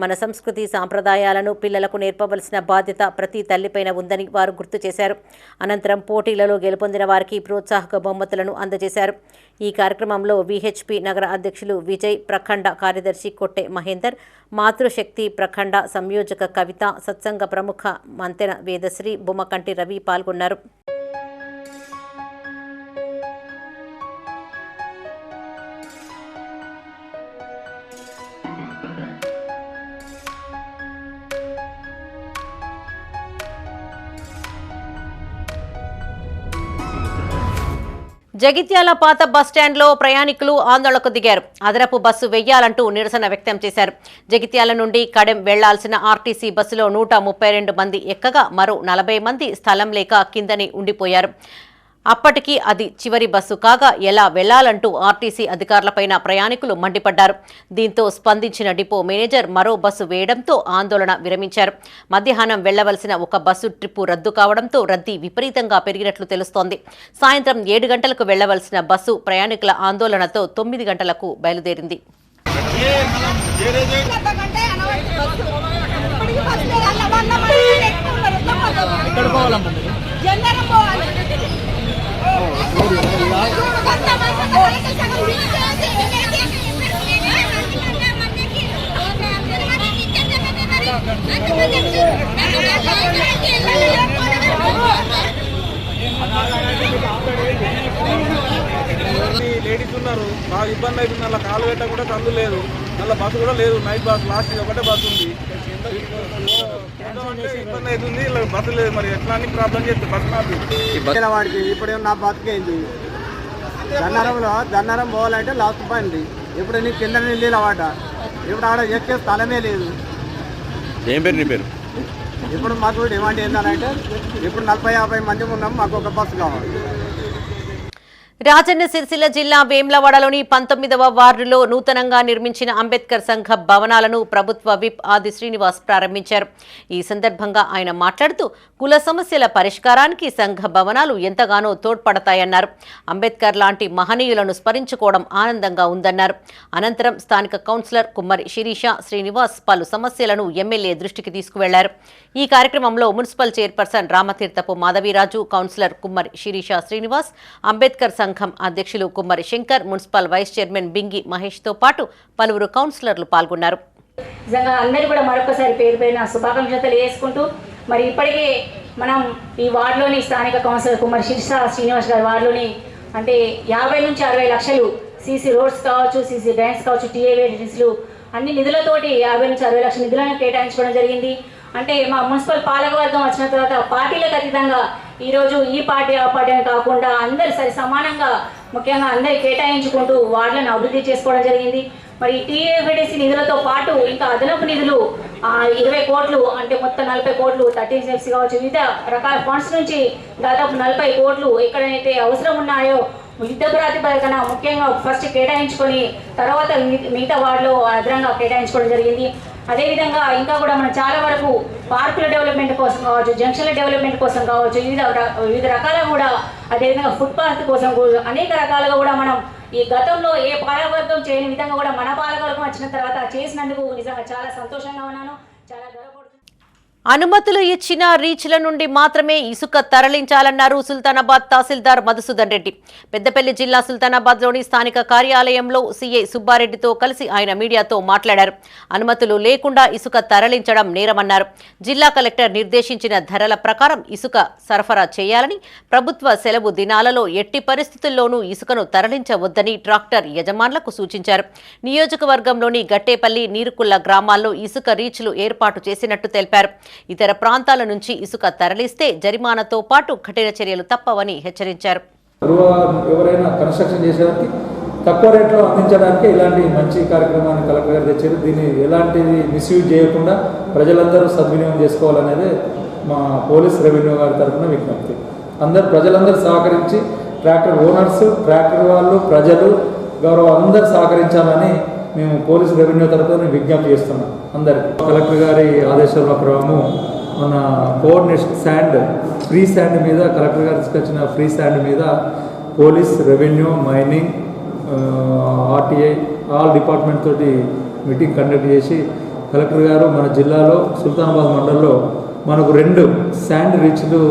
మన సంస్కృతి సాంప్రదాయాలను పిల్లలకు నేర్పవలసిన బాధ్యత ప్రతి తల్లిపైన ఉందని వారు గుర్తు చేశారు. అనంతరం పోటీలలో గెలుపొందిన వారికి ప్రోత్సాహక బహుమతులను అందజేశారు. ఈ కార్యక్రమంలో విహెచ్పి నగర అధ్యక్షులు విజయ్, ప్రఖండ కార్యదర్శి కొట్టె మహేందర్, మాతృశక్తి ప్రఖండ సంయోజక కవిత, సత్సంగ ప్రముఖ మంతెన వేదశ్రీ, బొమ్మకంటి రవి పాల్గొన్నారు. జగిత్యాల పాత బస్టాండ్లో ప్రయాణికులు ఆందోళనకు దిగారు. అదనపు బస్సు వెయ్యాలంటూ నిరసన వ్యక్తం చేశారు. జగిత్యాల నుండి కడెం వెళ్లాల్సిన ఆర్టీసీ బస్సులో 132 మంది ఎక్కగా మరో 40 మంది స్థలం లేక కిందనే ఉండిపోయారు. అప్పటికి అది చివరి బస్సు కాగా ఎలా వెళ్లాలంటూ ఆర్టీసీ అధికారులపైన ప్రయాణికులు మండిపడ్డారు. దీంతో స్పందించిన డిపో మేనేజర్ మరో బస్సు వేయడంతో ఆందోళన విరమించారు. మధ్యాహ్నం వెళ్లవలసిన ఒక బస్సు ట్రిప్పు రద్దు కావడంతో రద్దీ విపరీతంగా పెరిగినట్లు తెలుస్తోంది. సాయంత్రం 7 గంటలకు వెళ్లవలసిన బస్సు ప్రయాణికుల ఆందోళనతో 9 గంటలకు బయలుదేరింది. లేడీస్ ఉన్నారు, బాగా ఇబ్బంది అవుతుంది. అలా కాలు పెట్ట కూడా సందు లేదు, అలా బస్సు కూడా లేదు. నైట్ బస్ లాస్ట్ ఒకటే బస్సు ఉంది. ఇబ్బంది అవుతుంది, ఇలా బస్సు లేదు. మరి ఎట్లా అని ప్రాబ్లం చేస్తే బస్సు వాడికి ఇప్పుడు నా బతికేంది. దన్నారం పోవాలంటే లాస్ట్ పోయింది. ఇప్పుడు నీ కింద నీళ్ళు వాట ఇప్పుడు ఆడ ఎక్కే స్థలమే లేదు. ఏం పేరు నీ పేరు? ఇప్పుడు మాకు డిమాండ్ ఏంటంటే ఇప్పుడు 40-50 మంది ఉన్నాం, మాకు ఒక బస్సు కావాలి. రాజన్న సిరిసిల్ల జిల్లా వేమ్లవాడలోని 19వ వార్డులో నూతనంగా నిర్మించిన అంబేద్కర్ సంఘ భవనాలను ప్రభుత్వ విప్ ఆది శ్రీనివాస్ ప్రారంభించారు. ఈ సందర్భంగా ఆయన మాట్లాడుతూ కుల సమస్యల పరిష్కారానికి సంఘ భవనాలు ఎంతగానో తోడ్పడతాయన్నారు. అంబేద్కర్ లాంటి మహనీయులను స్మరించుకోవడం ఆనందంగా ఉందన్నారు. అనంతరం స్థానిక కౌన్సిలర్ కుమ్మరి శిరీష శ్రీనివాస్ పలు సమస్యలను ఎమ్మెల్యే దృష్టికి తీసుకువెళ్లారు. ఈ కార్యక్రమంలో municipal chairperson Ramatheerthapu Madhaviraju, councillor Kummari Sirisha Srinivas, Ambedkar సంఘం అధ్యక్షులు Kummari Shankar, municipal vice chairman Bingi Mahesh తో పాటు పలువురు కౌన్సిలర్లు పాల్గొన్నారు. నిజంగా అందరూ కూడా మరొకసారి పేరు పేరున శుభాకాంక్షలు తెలియజేసుకుంటూ మరి ఇప్పటికే మనం ఈ వార్డులోని స్థానిక కౌన్సిలర్ కుమ్మరి శిరీష శ్రీనివాస్ గారి వార్డులోని అంటే 50 నుంచి 60 లక్షలు సీసీ రోడ్స్ కావచ్చు, సీసీ డ్రైన్స్ కావచ్చు, టీఏవీ డ్రైన్స్లు అన్ని నిధులతోటి 50 నుంచి 60 లక్షల నిధులను కేటాయించుకోవడం జరిగింది. అంటే మా మున్సిపల్ పాలకవర్గం వచ్చిన తర్వాత పార్టీలకు అతీతంగా ఈరోజు ఈ పార్టీ ఆ పార్టీ అని కాకుండా అందరు సరి సమానంగా ముఖ్యంగా అందరి కేటాయించుకుంటూ వార్డులను అభివృద్ధి చేసుకోవడం జరిగింది. మరి టీఏవీడీసీ నిధులతో పాటు ఇంకా అదనపు నిధులు 20 కోట్లు అంటే మొత్తం 40 కోట్లు 13 కావచ్చు, వివిధ రకాల ఫండ్స్ నుంచి దాదాపు 40 కోట్లు ఎక్కడైతే అవసరం ఉన్నాయో యుద్ధ ప్రాతిపదికన ముఖ్యంగా ఫస్ట్ కేటాయించుకొని తర్వాత మిగతా వార్డులో అదనంగా కేటాయించుకోవడం జరిగింది. అదేవిధంగా ఇంకా కూడా మనం చాలా వరకు పార్కుల డెవలప్మెంట్ కోసం కావచ్చు, జంక్షన్ల డెవలప్మెంట్ కోసం కావచ్చు, వివిధ రకాలుగా కూడా అదేవిధంగా ఫుట్పాత్ కోసం అనేక రకాలుగా కూడా మనం ఈ గతంలో ఏ పాలకవర్గం చేయని విధంగా కూడా మన పాలకవర్గం వచ్చిన తర్వాత చేసినందుకు నిజంగా చాలా సంతోషంగా ఉన్నాను, చాలా గర్వపడుతున్నాను. అనుమతులు ఇచ్చిన రీచ్ల నుండి మాత్రమే ఇసుక తరలించాలన్నారు సుల్తానాబాద్ తహసీల్దార్ మధుసూదన్ రెడ్డి. పెద్దపల్లి జిల్లా సుల్తానాబాద్లోని స్థానిక కార్యాలయంలో సీఐ సుబ్బారెడ్డితో కలిసి ఆయన మీడియాతో మాట్లాడారు. అనుమతులు లేకుండా ఇసుక తరలించడం నేరమన్నారు. జిల్లా కలెక్టర్ నిర్దేశించిన ధరల ప్రకారం ఇసుక సరఫరా చేయాలని, ప్రభుత్వ సెలవు దినాలలో ఎట్టి పరిస్థితుల్లోనూ ఇసుకను తరలించవద్దని ట్రాక్టర్ యజమానులకు సూచించారు. నియోజకవర్గంలోని గట్టేపల్లి, నీరుకుల్ల గ్రామాల్లో ఇసుక రీచ్లు ఏర్పాటు చేసినట్టు తెలిపారు. ఇతర ప్రాంతాల నుంచి ఇసుక తరలిస్తే జరిమానాతో పాటు కఠిన చర్యలు తప్పవని హెచ్చరించారు. ఎవరైనా కన్స్ట్రక్షన్ చేసేదానికి తక్కువ రేట్లో అందించడానికి ఇలాంటి మంచి కార్యక్రమాన్ని కలెక్టర్ గారు తెచ్చారు. దీన్ని ఎలాంటిది మిస్యూజ్ చేయకుండా ప్రజలందరూ సద్వినియోగం చేసుకోవాలనేది మా పోలీస్ రెవెన్యూ గారి తరఫున విజ్ఞప్తి. ప్రజలందరూ సహకరించి ట్రాక్టర్ ఓనర్స్, ట్రాక్టర్ వాళ్ళు, ప్రజలు, గౌరవ అందరూ సహకరించాలని మేము పోలీస్ రెవెన్యూ తరఫున విజ్ఞప్తి చేస్తున్నాం అందరికీ. కలెక్టర్ గారి ఆదేశాల ప్రకారము మన కోఆర్డినేషన్ శాండ్, ఫ్రీ శాండ్ మీద కలెక్టర్ గారు తీసుకొచ్చిన ఫ్రీ శాండ్ మీద police, revenue, mining, RTI all department తోటి మీటింగ్ కండక్ట్ చేసి కలెక్టర్ గారు మన జిల్లాలో సుల్తానాబాద్ మండలంలో మనకు 2 శాండ్ రీచ్లు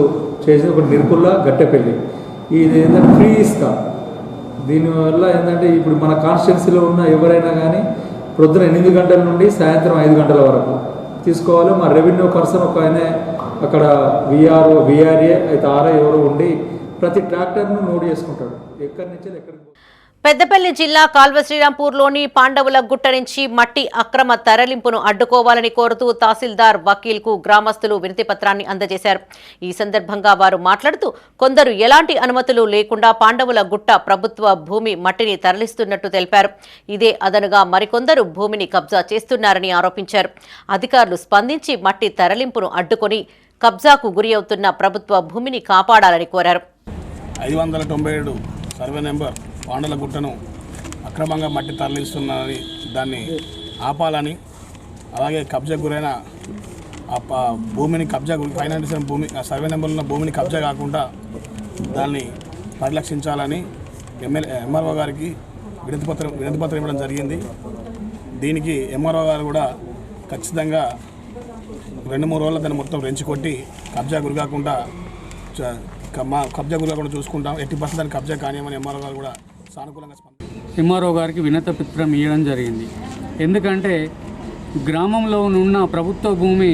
చేసి, ఒకటి నిరుకుల్ల, గట్టెపల్లి. ఇది ఏంటంటే ఫ్రీ ఇస్తాం. దీనివల్ల ఏంటంటే ఇప్పుడు మన కాన్స్టిట్యున్సీలో ఉన్న ఎవరైనా కానీ ప్రొద్దున 8 గంటల నుండి సాయంత్రం 5 గంటల వరకు తీసుకోవాలి. మా రెవెన్యూ పర్సన్ ఒక ఆయన అక్కడ విఆర్ఓ, విఆర్ఏ అయితే ఆర్ఐ ఎవరో ఉండి ప్రతి ట్రాక్టర్ను నోట్ చేసుకుంటాడు ఎక్కడి నుంచి ఎక్కడికి. పెద్దపల్లి జిల్లా కాల్వ శ్రీరాంపూర్లోని పాండవుల గుట్ట నుంచి మట్టి అక్రమ తరలింపును అడ్డుకోవాలని కోరుతూ తహసీల్దార్ వకీల్కు గ్రామస్తులు వినతిపత్రాన్ని అందజేశారు. ఈ సందర్భంగా వారు మాట్లాడుతూ కొందరు ఎలాంటి అనుమతులు లేకుండా పాండవుల గుట్ట ప్రభుత్వ భూమి మట్టిని తరలిస్తున్నట్టు తెలిపారు. ఇదే అదనుగా మరికొందరు భూమిని కబ్జా చేస్తున్నారని ఆరోపించారు. అధికారులు స్పందించి మట్టి తరలింపును అడ్డుకొని కబ్జాకు గురి అవుతున్న ప్రభుత్వ భూమిని కాపాడాలని కోరారు. 597 సర్వే నెంబర్ పాండల గుట్టను అక్రమంగా మట్టి తరలిస్తున్నారని, దాన్ని ఆపాలని, అలాగే కబ్జా గురైన భూమిని కబ్జా ఫైనాన్షియల్ భూమి సర్వే నెంబర్లో ఉన్న భూమిని కబ్జా కాకుండా దాన్ని పరిరక్షించాలని ఎంఆర్ఓ గారికి వినతిపత్రం ఇవ్వడం జరిగింది. దీనికి ఎంఆర్ఓ గారు కూడా ఖచ్చితంగా 2-3 రోజులు దాన్ని మొత్తం రెంచి కొట్టి కబ్జా గురి కాకుండా చూసుకుంటాం. 80% దాన్ని కబ్జా కానియమని ఎంఆర్ఓ గారు కూడా సానుకూలంగా ఎంఆర్ఓ గారికి వినతిపత్రం ఇవ్వడం జరిగింది. ఎందుకంటే గ్రామంలో ఉన్న ప్రభుత్వ భూమి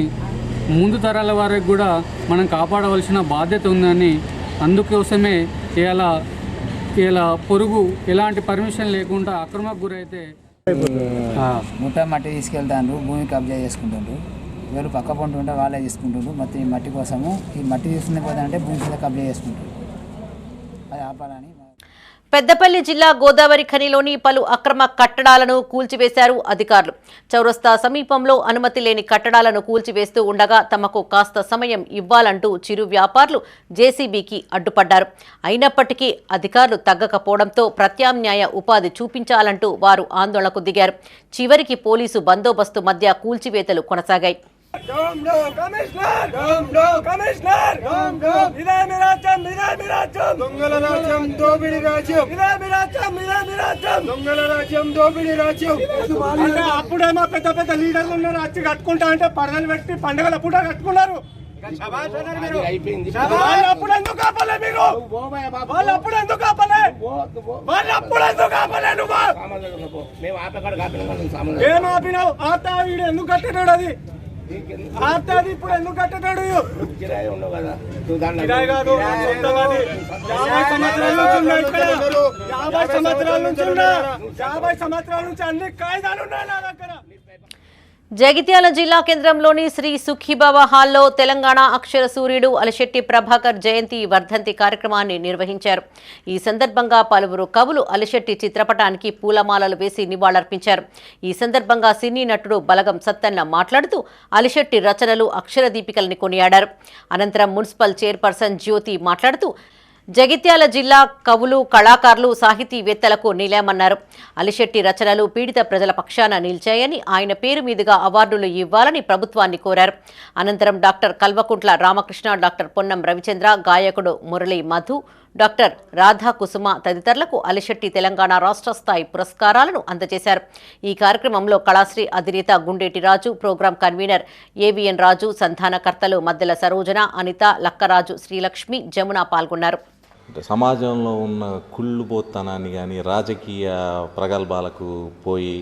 ముందు తరాల వారికి కూడా మనం కాపాడవలసిన బాధ్యత ఉందని, అందుకోసమే ఇలా పొరుగు ఎలాంటి పర్మిషన్ లేకుండా అక్రమకు గురైతే ముఠా మట్టి తీసుకెళ్తాను, భూమి కబ్జా చేసుకుంటుండ్రు. వీళ్ళు పక్క పంట ఉంటే వాళ్ళే తీసుకుంటుండ్రు. మొత్తం ఈ మట్టి కోసము ఈ మట్టి తీసుకునే పోతానంటే భూమి మీద కబ్జా చేసుకుంటారు. అది ఆపాలని. పెద్దపల్లి జిల్లా గోదావరి ఖనిలోని పలు అక్రమ కట్టడాలను కూల్చివేశారు అధికారులు. చౌరస్తా సమీపంలో అనుమతి లేని కట్టడాలను కూల్చివేస్తూ ఉండగా తమకు కాస్త సమయం ఇవ్వాలంటూ చిరు వ్యాపారులు జేసీబీకి అడ్డుపడ్డారు. అయినప్పటికీ అధికారులు తగ్గకపోవడంతో ప్రత్యామ్నాయ ఉపాధి చూపించాలంటూ వారు ఆందోళనకు దిగారు. చివరికి పోలీసు బందోబస్తు మధ్య కూల్చివేతలు కొనసాగాయి. అప్పుడేమో పెద్ద పెద్ద లీడర్లు ఉన్నారు, వచ్చి కట్టుకుంటా అంటే పడగలు పెట్టి పండుగల పూట కట్టుకున్నారు. వాళ్ళు అప్పుడు ఎందుకు ఆపలే మీరు? వాళ్ళు అప్పుడు ఎందుకు ఆపలే? వాళ్ళు అప్పుడు ఎందుకు ఆపలే? నువ్వు ఏం ఆపినావు? ఆతా వీడు ఎందుకు కట్టినాడు? అది ఆతాది ఇప్పుడు ఎందుకు కట్టినాడు? 50 సంవత్సరాల నుంచి అన్ని కాయిదాలు ఉన్నాయి నా దగ్గర. జగిత్యాల జిల్లా కేంద్రంలోని శ్రీ సుఖీబాబా హాల్లో తెలంగాణ అక్షర సూర్యుడు అలిశెట్టి ప్రభాకర్ జయంతి వర్ధంతి కార్యక్రమాన్ని నిర్వహించారు. ఈ సందర్భంగా పలువురు కవులు అలిశెట్టి చిత్రపటానికి పూలమాలలు వేసి నివాళులర్పించారు. ఈ సందర్భంగా సినీ నటుడు బలగం సత్తన్న మాట్లాడుతూ అలిశెట్టి రచనలు అక్షర దీపికలని కొనియాడారు. అనంతరం మున్సిపల్ చైర్పర్సన్ జ్యోతి మాట్లాడుతూ జగిత్యాల జిల్లా కవులు కళాకారులు సాహితీవేత్తలకు నిలయమన్నారు. అలిశెట్టి రచనలు పీడిత ప్రజల పక్షాన నిలిచాయని ఆయన పేరు మీదుగా అవార్డులు ఇవ్వాలని ప్రభుత్వాన్ని కోరారు. అనంతరం డాక్టర్ కల్వకుంట్ల రామకృష్ణ, డాక్టర్ పొన్నం రవిచంద్ర, గాయకుడు మురళీ మధు, డాక్టర్ రాధా కుసుమ తదితరులకు అలిశెట్టి తెలంగాణ రాష్ట్ర స్థాయి పురస్కారాలను అందజేశారు. ఈ కార్యక్రమంలో కళాశ్రీ అధినేత గుండేటి రాజు, ప్రోగ్రాం కన్వీనర్ ఏవిఎన్ రాజు, సంధానకర్తలు మద్దెల సరోజన, అనిత, లక్కరాజు, శ్రీలక్ష్మి, జమున పాల్గొన్నారు. సమాజంలో ఉన్న కుళ్ళుబోత్తనాన్ని కానీ రాజకీయ ప్రగల్భాలకు పోయి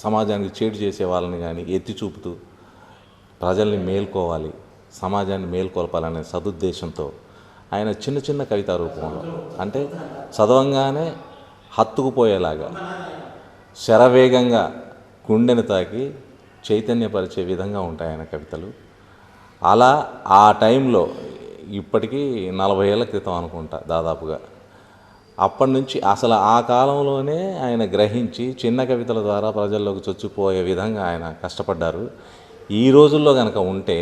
సమాజానికి చేటు చేసే వాళ్ళని కానీ ఎత్తి చూపుతూ ప్రజల్ని మేల్కోవాలి, సమాజాన్ని మేల్కొల్పాలనే సదుద్దేశంతో ఆయన చిన్న చిన్న కవితా రూపంలో అంటే చదవంగానే హత్తుకుపోయేలాగా శరవేగంగా గుండెను తాకి చైతన్యపరిచే విధంగా ఉంటాయి ఆయన కవితలు. అలా ఆ టైంలో ఇప్పటికీ 40 ఏళ్ల క్రితం అనుకుంటా దాదాపుగా, అప్పటి నుంచి అసలు ఆ కాలంలోనే ఆయన గ్రహించి చిన్న కవితల ద్వారా ప్రజల్లోకి చొచ్చిపోయే విధంగా ఆయన కష్టపడ్డారు. ఈ రోజుల్లో కనుక ఉంటే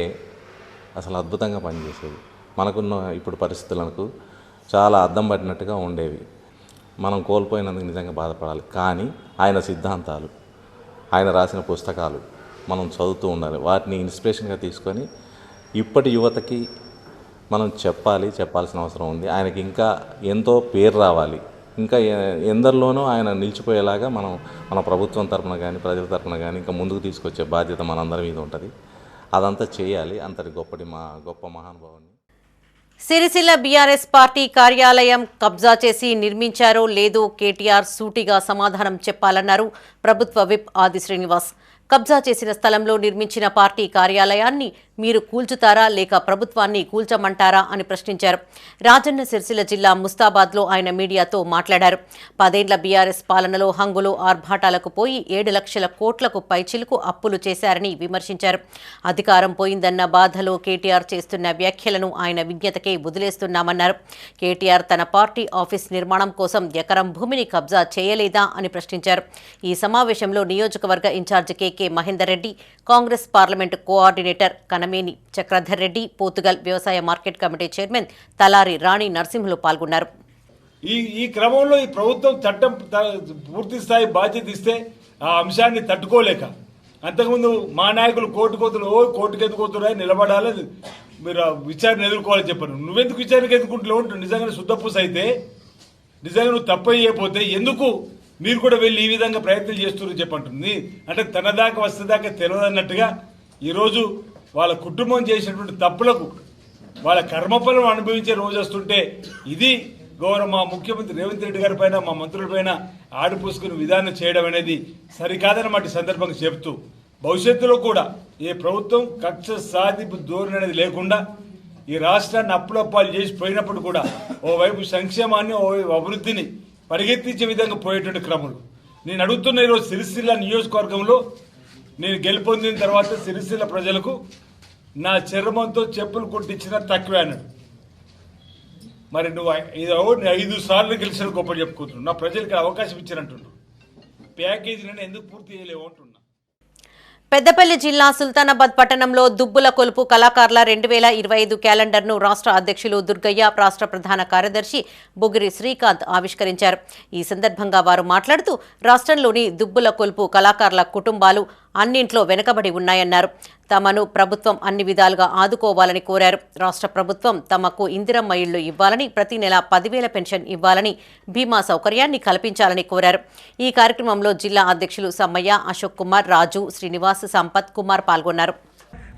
అసలు అద్భుతంగా పనిచేసేది. మనకున్న ఇప్పుడు పరిస్థితులకు చాలా అద్దం పట్టినట్టుగా ఉండేవి. మనం కోల్పోయినందుకు నిజంగా బాధపడాలి. కానీ ఆయన సిద్ధాంతాలు, ఆయన రాసిన పుస్తకాలు మనం చదువుతూ ఉండాలి. వాటిని ఇన్స్పిరేషన్గా తీసుకొని ఇప్పటి యువతకి మనం చెప్పాల్సిన అవసరం ఉంది. ఆయనకి ఇంకా ఎంతో పేరు రావాలి, ఇంకా ఎందరిలోనూ ఆయన నిలిచిపోయేలాగా మన ప్రభుత్వం తరపున కానీ ప్రజల తరపున కానీ ఇంకా ముందుకు తీసుకొచ్చే బాధ్యత మనందరి మీద ఉంటుంది. అదంతా చేయాలి. అంతటి గొప్ప మహానుభావుని. సిరిసిల్ల బీఆర్ఎస్ పార్టీ కార్యాలయం కబ్జా చేసి నిర్మించారో లేదో కేటీఆర్ సూటిగా సమాధానం చెప్పాలన్నారు ప్రభుత్వ విప్ ఆది శ్రీనివాస్. కబ్జా చేసిన స్థలంలో నిర్మించిన పార్టీ కార్యాలయాన్ని మీరు కూల్చుతారా లేక ప్రభుత్వాన్ని కూల్చమంటారా అని ప్రశ్నించారు. రాజన్న సిరిసిల్ల జిల్లా ముస్తాబాద్లో ఆయన మీడియాతో మాట్లాడారు. 10 ఏళ్ల బీఆర్ఎస్ పాలనలో హంగులు ఆర్భాటాలకు పోయి 7 లక్షల కోట్లకు పైచిలుకు అప్పులు చేశారని విమర్శించారు. అధికారం పోయిందన్న బాధలో కేటీఆర్ చేస్తున్న వ్యాఖ్యలను ఆయన విజ్ఞతకే వదిలేస్తున్నామన్నారు. కేటీఆర్ తన పార్టీ ఆఫీస్ నిర్మాణం కోసం ఎకరం భూమిని కబ్జా చేయలేదా అని ప్రశ్నించారు. ఈ సమావేశంలో నియోజకవర్గ ఇన్ఛార్జి కేకే మహేందర్ రెడ్డి, కాంగ్రెస్ పార్లమెంటు కోఆర్డినేటర్ కనమేని చక్రధర్ రెడ్డి, పోతుగల్ వ్యవసాయ మార్కెట్ కమిటీ చైర్మన్ తలారి రాణి నరసింహులు పాల్గొన్నారు. ఈ క్రమంలో ఈ ప్రభుత్వం చట్టం పూర్తి స్థాయి బాధ్యత ఇస్తే ఆ అంశాన్ని తట్టుకోలేక అంతకుముందు మా నాయకులు కోర్టుకు ఎదుర్కోతున్నా నిలబడాలి, మీరు విచారణ ఎదుర్కోవాలని చెప్పారు. నువ్వెందుకు విచారణకు ఎదుర్కొంటూ నిజంగా శుద్ధపూస అయితే నిజంగా నువ్వు తప్పయ్యపోతే ఎందుకు మీరు కూడా వెళ్ళి ఈ విధంగా ప్రయత్నం చేస్తున్నారు చెప్పంటుంది. అంటే తన దాకా వస్తేదాకా తెలియదన్నట్టుగా ఈరోజు వాళ్ళ కుటుంబం చేసినటువంటి తప్పులకు వాళ్ళ కర్మఫలం అనుభవించే రోజు వస్తుంటే ఇది మా ముఖ్యమంత్రి రేవంత్ రెడ్డి గారి పైన మా మంత్రుల పైన ఆడిపూసుకుని విధానం చేయడం అనేది సరికాదన్నమాట సందర్భంగా చెప్తూ భవిష్యత్తులో కూడా ఏ ప్రభుత్వం కక్ష సాధింపు ధోరణి అనేది లేకుండా ఈ రాష్ట్రాన్ని అప్పులప్పాలు చేసి పోయినప్పుడు కూడా ఓవైపు సంక్షేమాన్ని ఓవైపు అభివృద్ధిని పరిగెత్తించే విధంగా పోయేటువంటి క్రమంలో నేను అడుగుతున్న ఈరోజు సిరిసిల్ల నియోజకవర్గంలో నేను గెలుపొందిన తర్వాత సిరిసిల్ల ప్రజలకు నా చర్మంతో చెప్పులు కుట్టించిన తక్కువే అన్నాడు. మరి నువ్వు 5 సార్లు గెలిచిన గొప్ప చెప్పుకుంటున్నావు. నా ప్రజలకు అవకాశం ఇచ్చినట్టుండు. ప్యాకేజీలను ఎందుకు పూర్తి చేయలేవు అంటున్నా. పెద్దపల్లి జిల్లా సుల్తానాబాద్ పట్టణంలో దుబ్బుల కొలుపు కళాకారుల 2025 క్యాలెండర్ను రాష్ట్ర అధ్యక్షులు దుర్గయ్య, రాష్ట్ర ప్రధాన కార్యదర్శి బుగిరి శ్రీకాంత్ ఆవిష్కరించారు. ఈ సందర్భంగా వారు మాట్లాడుతూ రాష్ట్రంలోని దుబ్బుల కొలుపు కళాకారుల కుటుంబాలు అన్నింట్లో వెనుకబడి ఉన్నాయన్నారు. తమను ప్రభుత్వం అన్ని విధాలుగా ఆదుకోవాలని కోరారు. రాష్ట్ర ప్రభుత్వం తమకు ఇందిరమ్మ ఇళ్లు ఇవ్వాలని, ప్రతి నెల 10,000 పెన్షన్ ఇవ్వాలని, బీమా సౌకర్యాన్ని కల్పించాలని కోరారు. ఈ కార్యక్రమంలో జిల్లా అధ్యక్షులు సమ్మయ్య, అశోక్ కుమార్, రాజు, శ్రీనివాస్, సంపత్ కుమార్ పాల్గొన్నారు.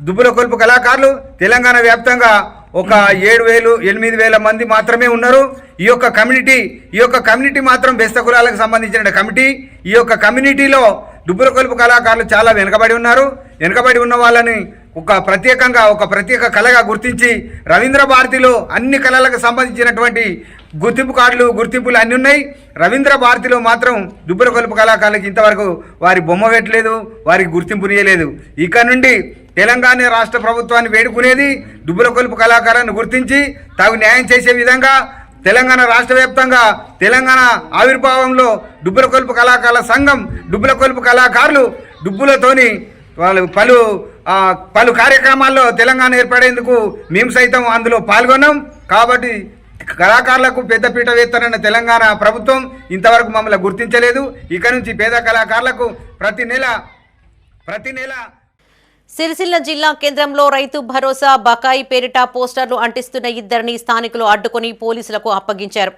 దుబ్బుల కొలుపు కళాకారులు తెలంగాణ వ్యాప్తంగా ఒక 7,000-8,000 మంది మాత్రమే ఉన్నారు. ఈ యొక్క కమ్యూనిటీ మాత్రం బెస్త కులాలకు సంబంధించిన కమిటీ. ఈ యొక్క కమ్యూనిటీలో దుబ్బుల కొలుపు కళాకారులు చాలా వెనుకబడి ఉన్నారు. వెనుకబడి ఉన్న వాళ్ళని ఒక ప్రత్యేక కళగా గుర్తించి రవీంద్ర భారతిలో అన్ని కళలకు సంబంధించినటువంటి గుర్తింపులు అన్నీ ఉన్నాయి. రవీంద్ర భారతిలో మాత్రం దుబ్బుల కొలుపు కళాకారులకు ఇంతవరకు వారి బొమ్మ పెట్టలేదు, వారికి గుర్తింపునియలేదు. ఇక నుండి తెలంగాణ రాష్ట్ర ప్రభుత్వాన్ని వేడుకునేది దుబ్బుల కొలుపు కళాకారాన్ని గుర్తించి తాగు న్యాయం చేసే విధంగా తెలంగాణ రాష్ట్ర వ్యాప్తంగా తెలంగాణ ఆవిర్భావంలో దుబ్బుల కొలుపు కళాకారుల సంఘం, దుబ్బుల కొలుపు కళాకారులు దుబ్బులతోని వాళ్ళు పలు కార్యక్రమాల్లో తెలంగాణ ఏర్పడేందుకు మేము సైతం అందులో పాల్గొన్నాం. కాబట్టి కళాకారులకు పెద్దపీట వేస్తానన్న తెలంగాణ ప్రభుత్వం ఇంతవరకు మమ్మల్ని గుర్తించలేదు. ఇక నుంచి పేద కళాకారులకు ప్రతి నెల సిరిసిల్ల జిల్లా కేంద్రంలో రైతు భరోసా బకాయి పేరిట పోస్టర్లు అంటిస్తున్న ఇద్దరిని స్థానికులు అడ్డుకుని పోలీసులకు అప్పగించారు.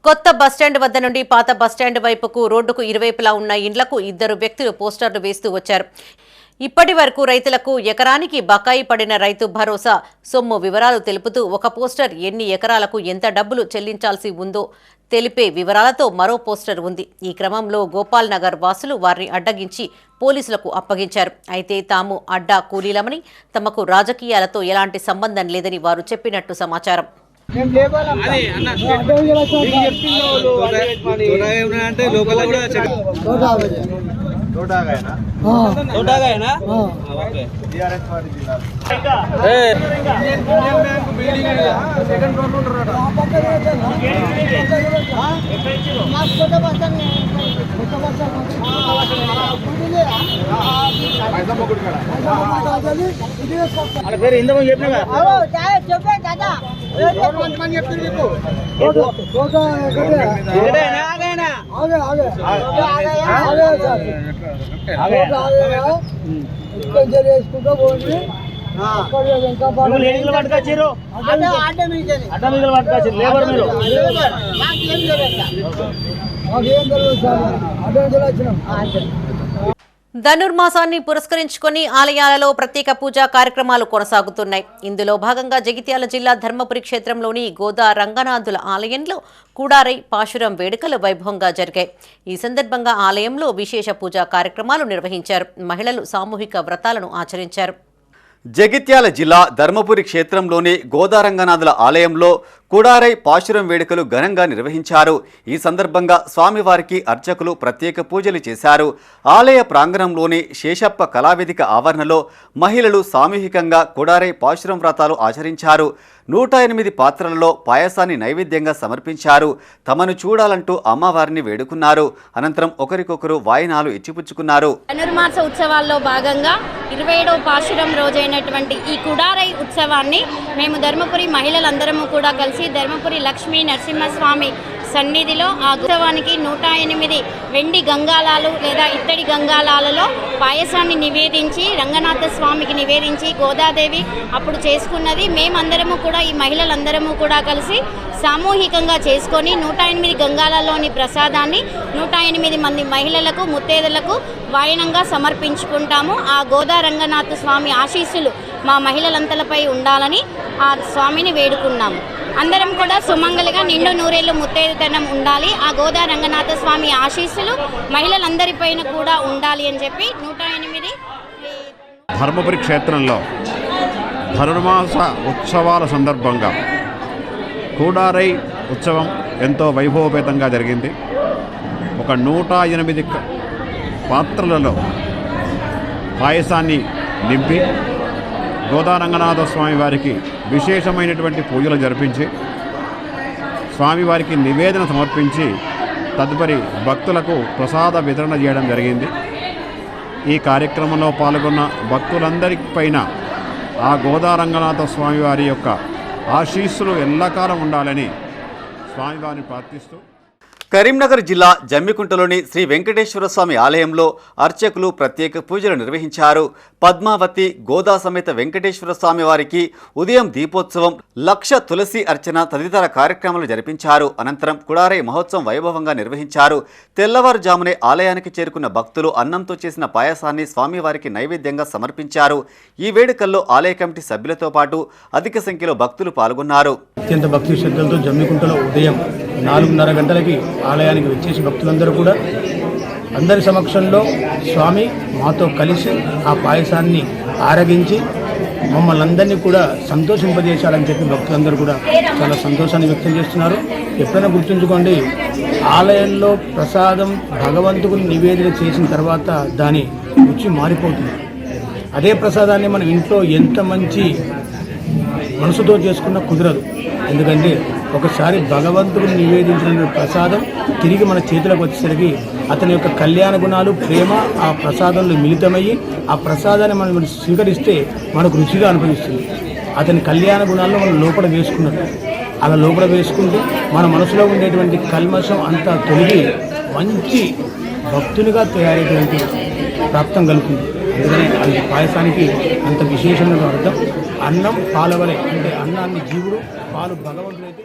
కొత్త బస్టాండ్ వద్ద నుండి పాత బస్టాండ్ వైపుకు రోడ్డుకు ఇరువైపులా ఉన్న ఇండ్లకు 2 వ్యక్తులు పోస్టర్లు వేస్తూ వచ్చారు. ఇప్పటి వరకు రైతులకు ఎకరానికి బకాయి పడిన రైతు భరోసా సొమ్ము వివరాలు తెలుపుతూ ఒక పోస్టర్ ఎన్ని ఎకరాలకు ఎంత డబ్బులు చెల్లించాల్సి ఉందో తెలిపే వివరాలతో మరో పోస్టర్ ఉంది. ఈ క్రమంలో గోపాల్ నగర్ వాసులు వారిని అడ్డగించి పోలీసులకు అప్పగించారు. అయితే తాము అడ్డా కూలీలమని, తమకు రాజకీయాలతో ఎలాంటి సంబంధం లేదని వారు చెప్పినట్టు సమాచారం. ధనుర్మాసాన్ని పురస్కరించుకొని ఆలయాలలో ప్రత్యేక పూజా కార్యక్రమాలు కొనసాగుతున్నాయి. ఇందులో భాగంగా జగిత్యాల జిల్లా ధర్మపురి క్షేత్రంలోని గోదా రంగనాథుల ఆలయంలో కూడారై పాశురం వేడుకలు వైభవంగా జరిగాయి. ఈ సందర్భంగా ఆలయంలో విశేష పూజా కార్యక్రమాలు నిర్వహించారు. మహిళలు సామూహిక వ్రతాలను ఆచరించారు. జగిత్యాల జిల్లా ధర్మపురి క్షేత్రంలోని గోదారంగనాథుల ఆలయంలో కుడారై పాశురం వేడుకలు ఘనంగా నిర్వహించారు. ఈ సందర్భంగా స్వామివారికి అర్చకులు ప్రత్యేక పూజలు చేశారు. ఆలయ ప్రాంగణంలోని శేషప్ప కళావేదిక ఆవరణలో మహిళలు సామూహికంగా కుడారై పాశురం వ్రతాలు ఆచరించారు. 108 పాత్రలలో పాయసాన్ని నైవేద్యంగా సమర్పించారు. తమను చూడాలంటూ అమ్మవారిని వేడుకున్నారు. అనంతరం ఒకరికొకరు వాయినాలు ఇచ్చిపుచ్చుకున్నారు. ధనుర్మాస ఉత్సవాల్లో భాగంగా 27వ పాశురం రోజైనటువంటి ఈ కుడారై ఉత్సవాన్ని మేము ధర్మపురి మహిళలందరము కూడా కలిసి ధర్మపురి లక్ష్మీ నరసింహస్వామి సన్నిధిలో ఆ ఉత్సవానికి 108 వెండి గంగాలాలు లేదా ఇత్తడి గంగాలాలలో పాయసాన్ని నివేదించి రంగనాథ స్వామికి నివేదించి గోదాదేవి అప్పుడు చేసుకున్నది. మేమందరము కూడా ఈ మహిళలందరము కూడా కలిసి సామూహికంగా చేసుకొని 108 గంగాలలోని ప్రసాదాన్ని 108 మంది మహిళలకు ముత్తేదలకు వాయనంగా సమర్పించుకుంటాము. ఆ గోదా రంగనాథ స్వామి ఆశీస్సులు మా మహిళలంతలపై ఉండాలని ఆ స్వామిని వేడుకున్నాము. అందరం కూడా సుమంగళిగా నిండు నూరేళ్లు ముత్తైదుతనం ఉండాలి. ఆ గోదా రంగనాథ స్వామి ఆశీస్సులు మహిళలందరిపైన కూడా ఉండాలి అని చెప్పి 108 ధర్మపురి క్షేత్రంలో ధనుర్మాస ఉత్సవాల సందర్భంగా కూడారై ఉత్సవం ఎంతో వైభవపేతంగా జరిగింది. ఒక 108 పాత్రలలో పాయసాన్ని నింపి గోదారంగనాథ స్వామి వారికి విశేషమైనటువంటి పూజలు జరిపించి స్వామివారికి నివేదన సమర్పించి తదుపరి భక్తులకు ప్రసాద వితరణ చేయడం జరిగింది. ఈ కార్యక్రమంలో పాల్గొన్న భక్తులందరిపైన ఆ గోదారంగనాథ స్వామివారి యొక్క ఆశీస్సులు ఎల్లకాలం ఉండాలని స్వామివారిని ప్రార్థిస్తూ కరీంనగర్ జిల్లా జమ్మికుంటలోని శ్రీ వెంకటేశ్వర స్వామి ఆలయంలో అర్చకులు ప్రత్యేక పూజలు నిర్వహించారు. పద్మావతి గోదా సమేత వెంకటేశ్వర స్వామి వారికి ఉదయం దీపోత్సవం, లక్ష తులసి అర్చన తదితర కార్యక్రమాలు జరిపించారు. అనంతరం కుడారై మహోత్సవం వైభవంగా నిర్వహించారు. తెల్లవారుజామునే ఆలయానికి చేరుకున్న భక్తులు అన్నంతో చేసిన పాయసాన్ని స్వామివారికి నైవేద్యంగా సమర్పించారు. ఈ వేడుకల్లో ఆలయ కమిటీ సభ్యులతో పాటు అధిక సంఖ్యలో భక్తులు పాల్గొన్నారు. అత్యంత భక్తి శ్రద్ధలతో జమ్మికుంటలో ఉదయం 4:30 గంటలకి ఆలయానికి వచ్చేసి భక్తులందరూ కూడా అందరి సమక్షంలో స్వామి మాతో కలిసి ఆ పాయసాన్ని ఆరగించి మమ్మల్ని అందరినీ కూడా సంతోషింపజేశాలని చెప్పి భక్తులందరూ కూడా చాలా సంతోషాన్ని వ్యక్తం చేస్తున్నారు. ఎప్పుడైనా గుర్తుంచుకోండి, ఆలయంలో ప్రసాదం భగవంతుడిని నివేదన చేసిన తర్వాత దాని రుచి మారిపోతుంది. అదే ప్రసాదాన్ని మనం ఇంట్లో ఎంత మంచి మనసుతో చేసుకున్నా కుదరదు. ఎందుకంటే ఒకసారి భగవంతుడిని నివేదించిన ప్రసాదం తిరిగి మన చేతులకు వచ్చేసరికి అతని యొక్క కళ్యాణ గుణాలు, ప్రేమ ఆ ప్రసాదంలో మిళితమయ్యి ఆ ప్రసాదాన్ని మనం స్వీకరిస్తే మనకు రుచిగా అనిపిస్తుంది. అతని కళ్యాణ గుణాల్లో మనం లోపల వేసుకున్నట్టు అలా లోపల వేసుకుంటే మన మనసులో ఉండేటువంటి కల్మషం అంతా తొలగి మంచి భక్తునిగా తయారయ్యేటువంటి ప్రాప్తం కలుగుతుంది. అందుకనే అది పాయసానికి అంత విశేషమైన అర్థం. అన్నం పాలవలే, అంటే అన్నాన్ని జీవుడు, పాలు భగవంతుడైతే.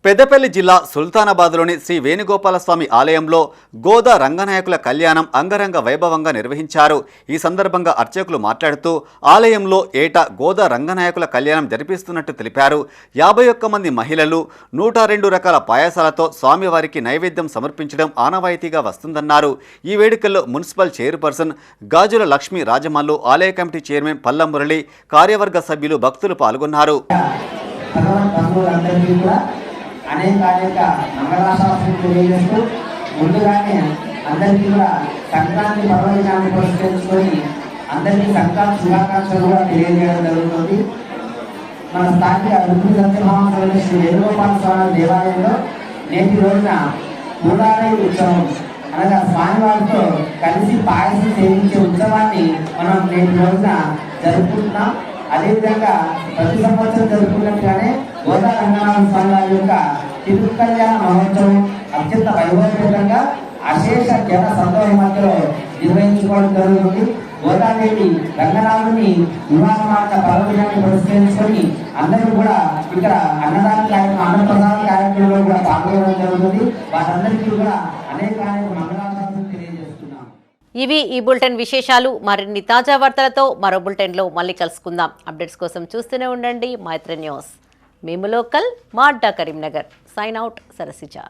పెద్దపల్లి జిల్లా సుల్తానాబాద్లోని శ్రీ వేణుగోపాలస్వామి ఆలయంలో గోదా రంగనాయకుల కళ్యాణం అంగరంగ వైభవంగా నిర్వహించారు. ఈ సందర్భంగా అర్చకులు మాట్లాడుతూ ఆలయంలో ఏటా గోదా రంగనాయకుల కళ్యాణం జరిపిస్తున్నట్టు తెలిపారు. 51 మంది మహిళలు 102 రకాల పాయసాలతో స్వామివారికి నైవేద్యం సమర్పించడం ఆనవాయితీగా వస్తుందన్నారు. ఈ వేడుకల్లో మున్సిపల్ చైర్పర్సన్ గాజుల లక్ష్మీ రాజమల్లు, ఆలయ కమిటీ చైర్మన్ పల్ల మురళి, కార్యవర్గ సభ్యులు, భక్తులు పాల్గొన్నారు. అనేక మంగళాశాస్త్రం తెలియజేస్తూ ముందుగానే అందరికీ కూడా సంక్రాంతి పర్వదినాన్ని పురస్కరించుకొని అందరికీ సంక్రాంతి శుభాకాంక్షలు కూడా తెలియజేయడం జరుగుతుంది. మన స్థానిక రుక్మిణి సత్యభామ శ్రీ వేణుగోపాల స్వామి దేవాలయంలో నేటి రోజున కుడారై ఉత్సవం అనగా స్వామివారితో కలిసి పాయసం సేవించే ఉత్సవాన్ని మనం నేటి రోజున జరుపుకుంటున్నాం. అదేవిధంగా ప్రతి సంవత్సరం జరుపుకున్నట్టుగానే గోదా రంగనాథ స్వామి వారి యొక్క తిరుకల్యాణ మహోత్సవం అత్యంత వైభవపేతంగా అశేష జన సంతోషం మధ్యలో నిర్వహించుకోవడం జరుగుతుంది. గోదాదేవి రంగనాథుని వివాహమార్గ పర్వదినాన్ని పురస్కరించుకొని అందరూ కూడా ఇక్కడ అన్నదాన కార్యక్రమం, అన్నప్రసాద కార్యక్రమంలో కూడా పాల్గొనడం జరుగుతుంది. వారందరికీ కూడా అనేక మంగళాశాసనం తెలియజేస్తున్నాం. ఇవి ఈ బులెటిన్ విశేషాలు. మరిన్ని తాజా వార్తలతో మరో బులెటిన్లో మళ్ళీ కలుసుకుందాం. అప్డేట్స్ కోసం చూస్తూనే ఉండండి మైత్రి న్యూస్. మేము లోకల్, మా అడ్డా కరీంనగర్. Sign out, Sarasija.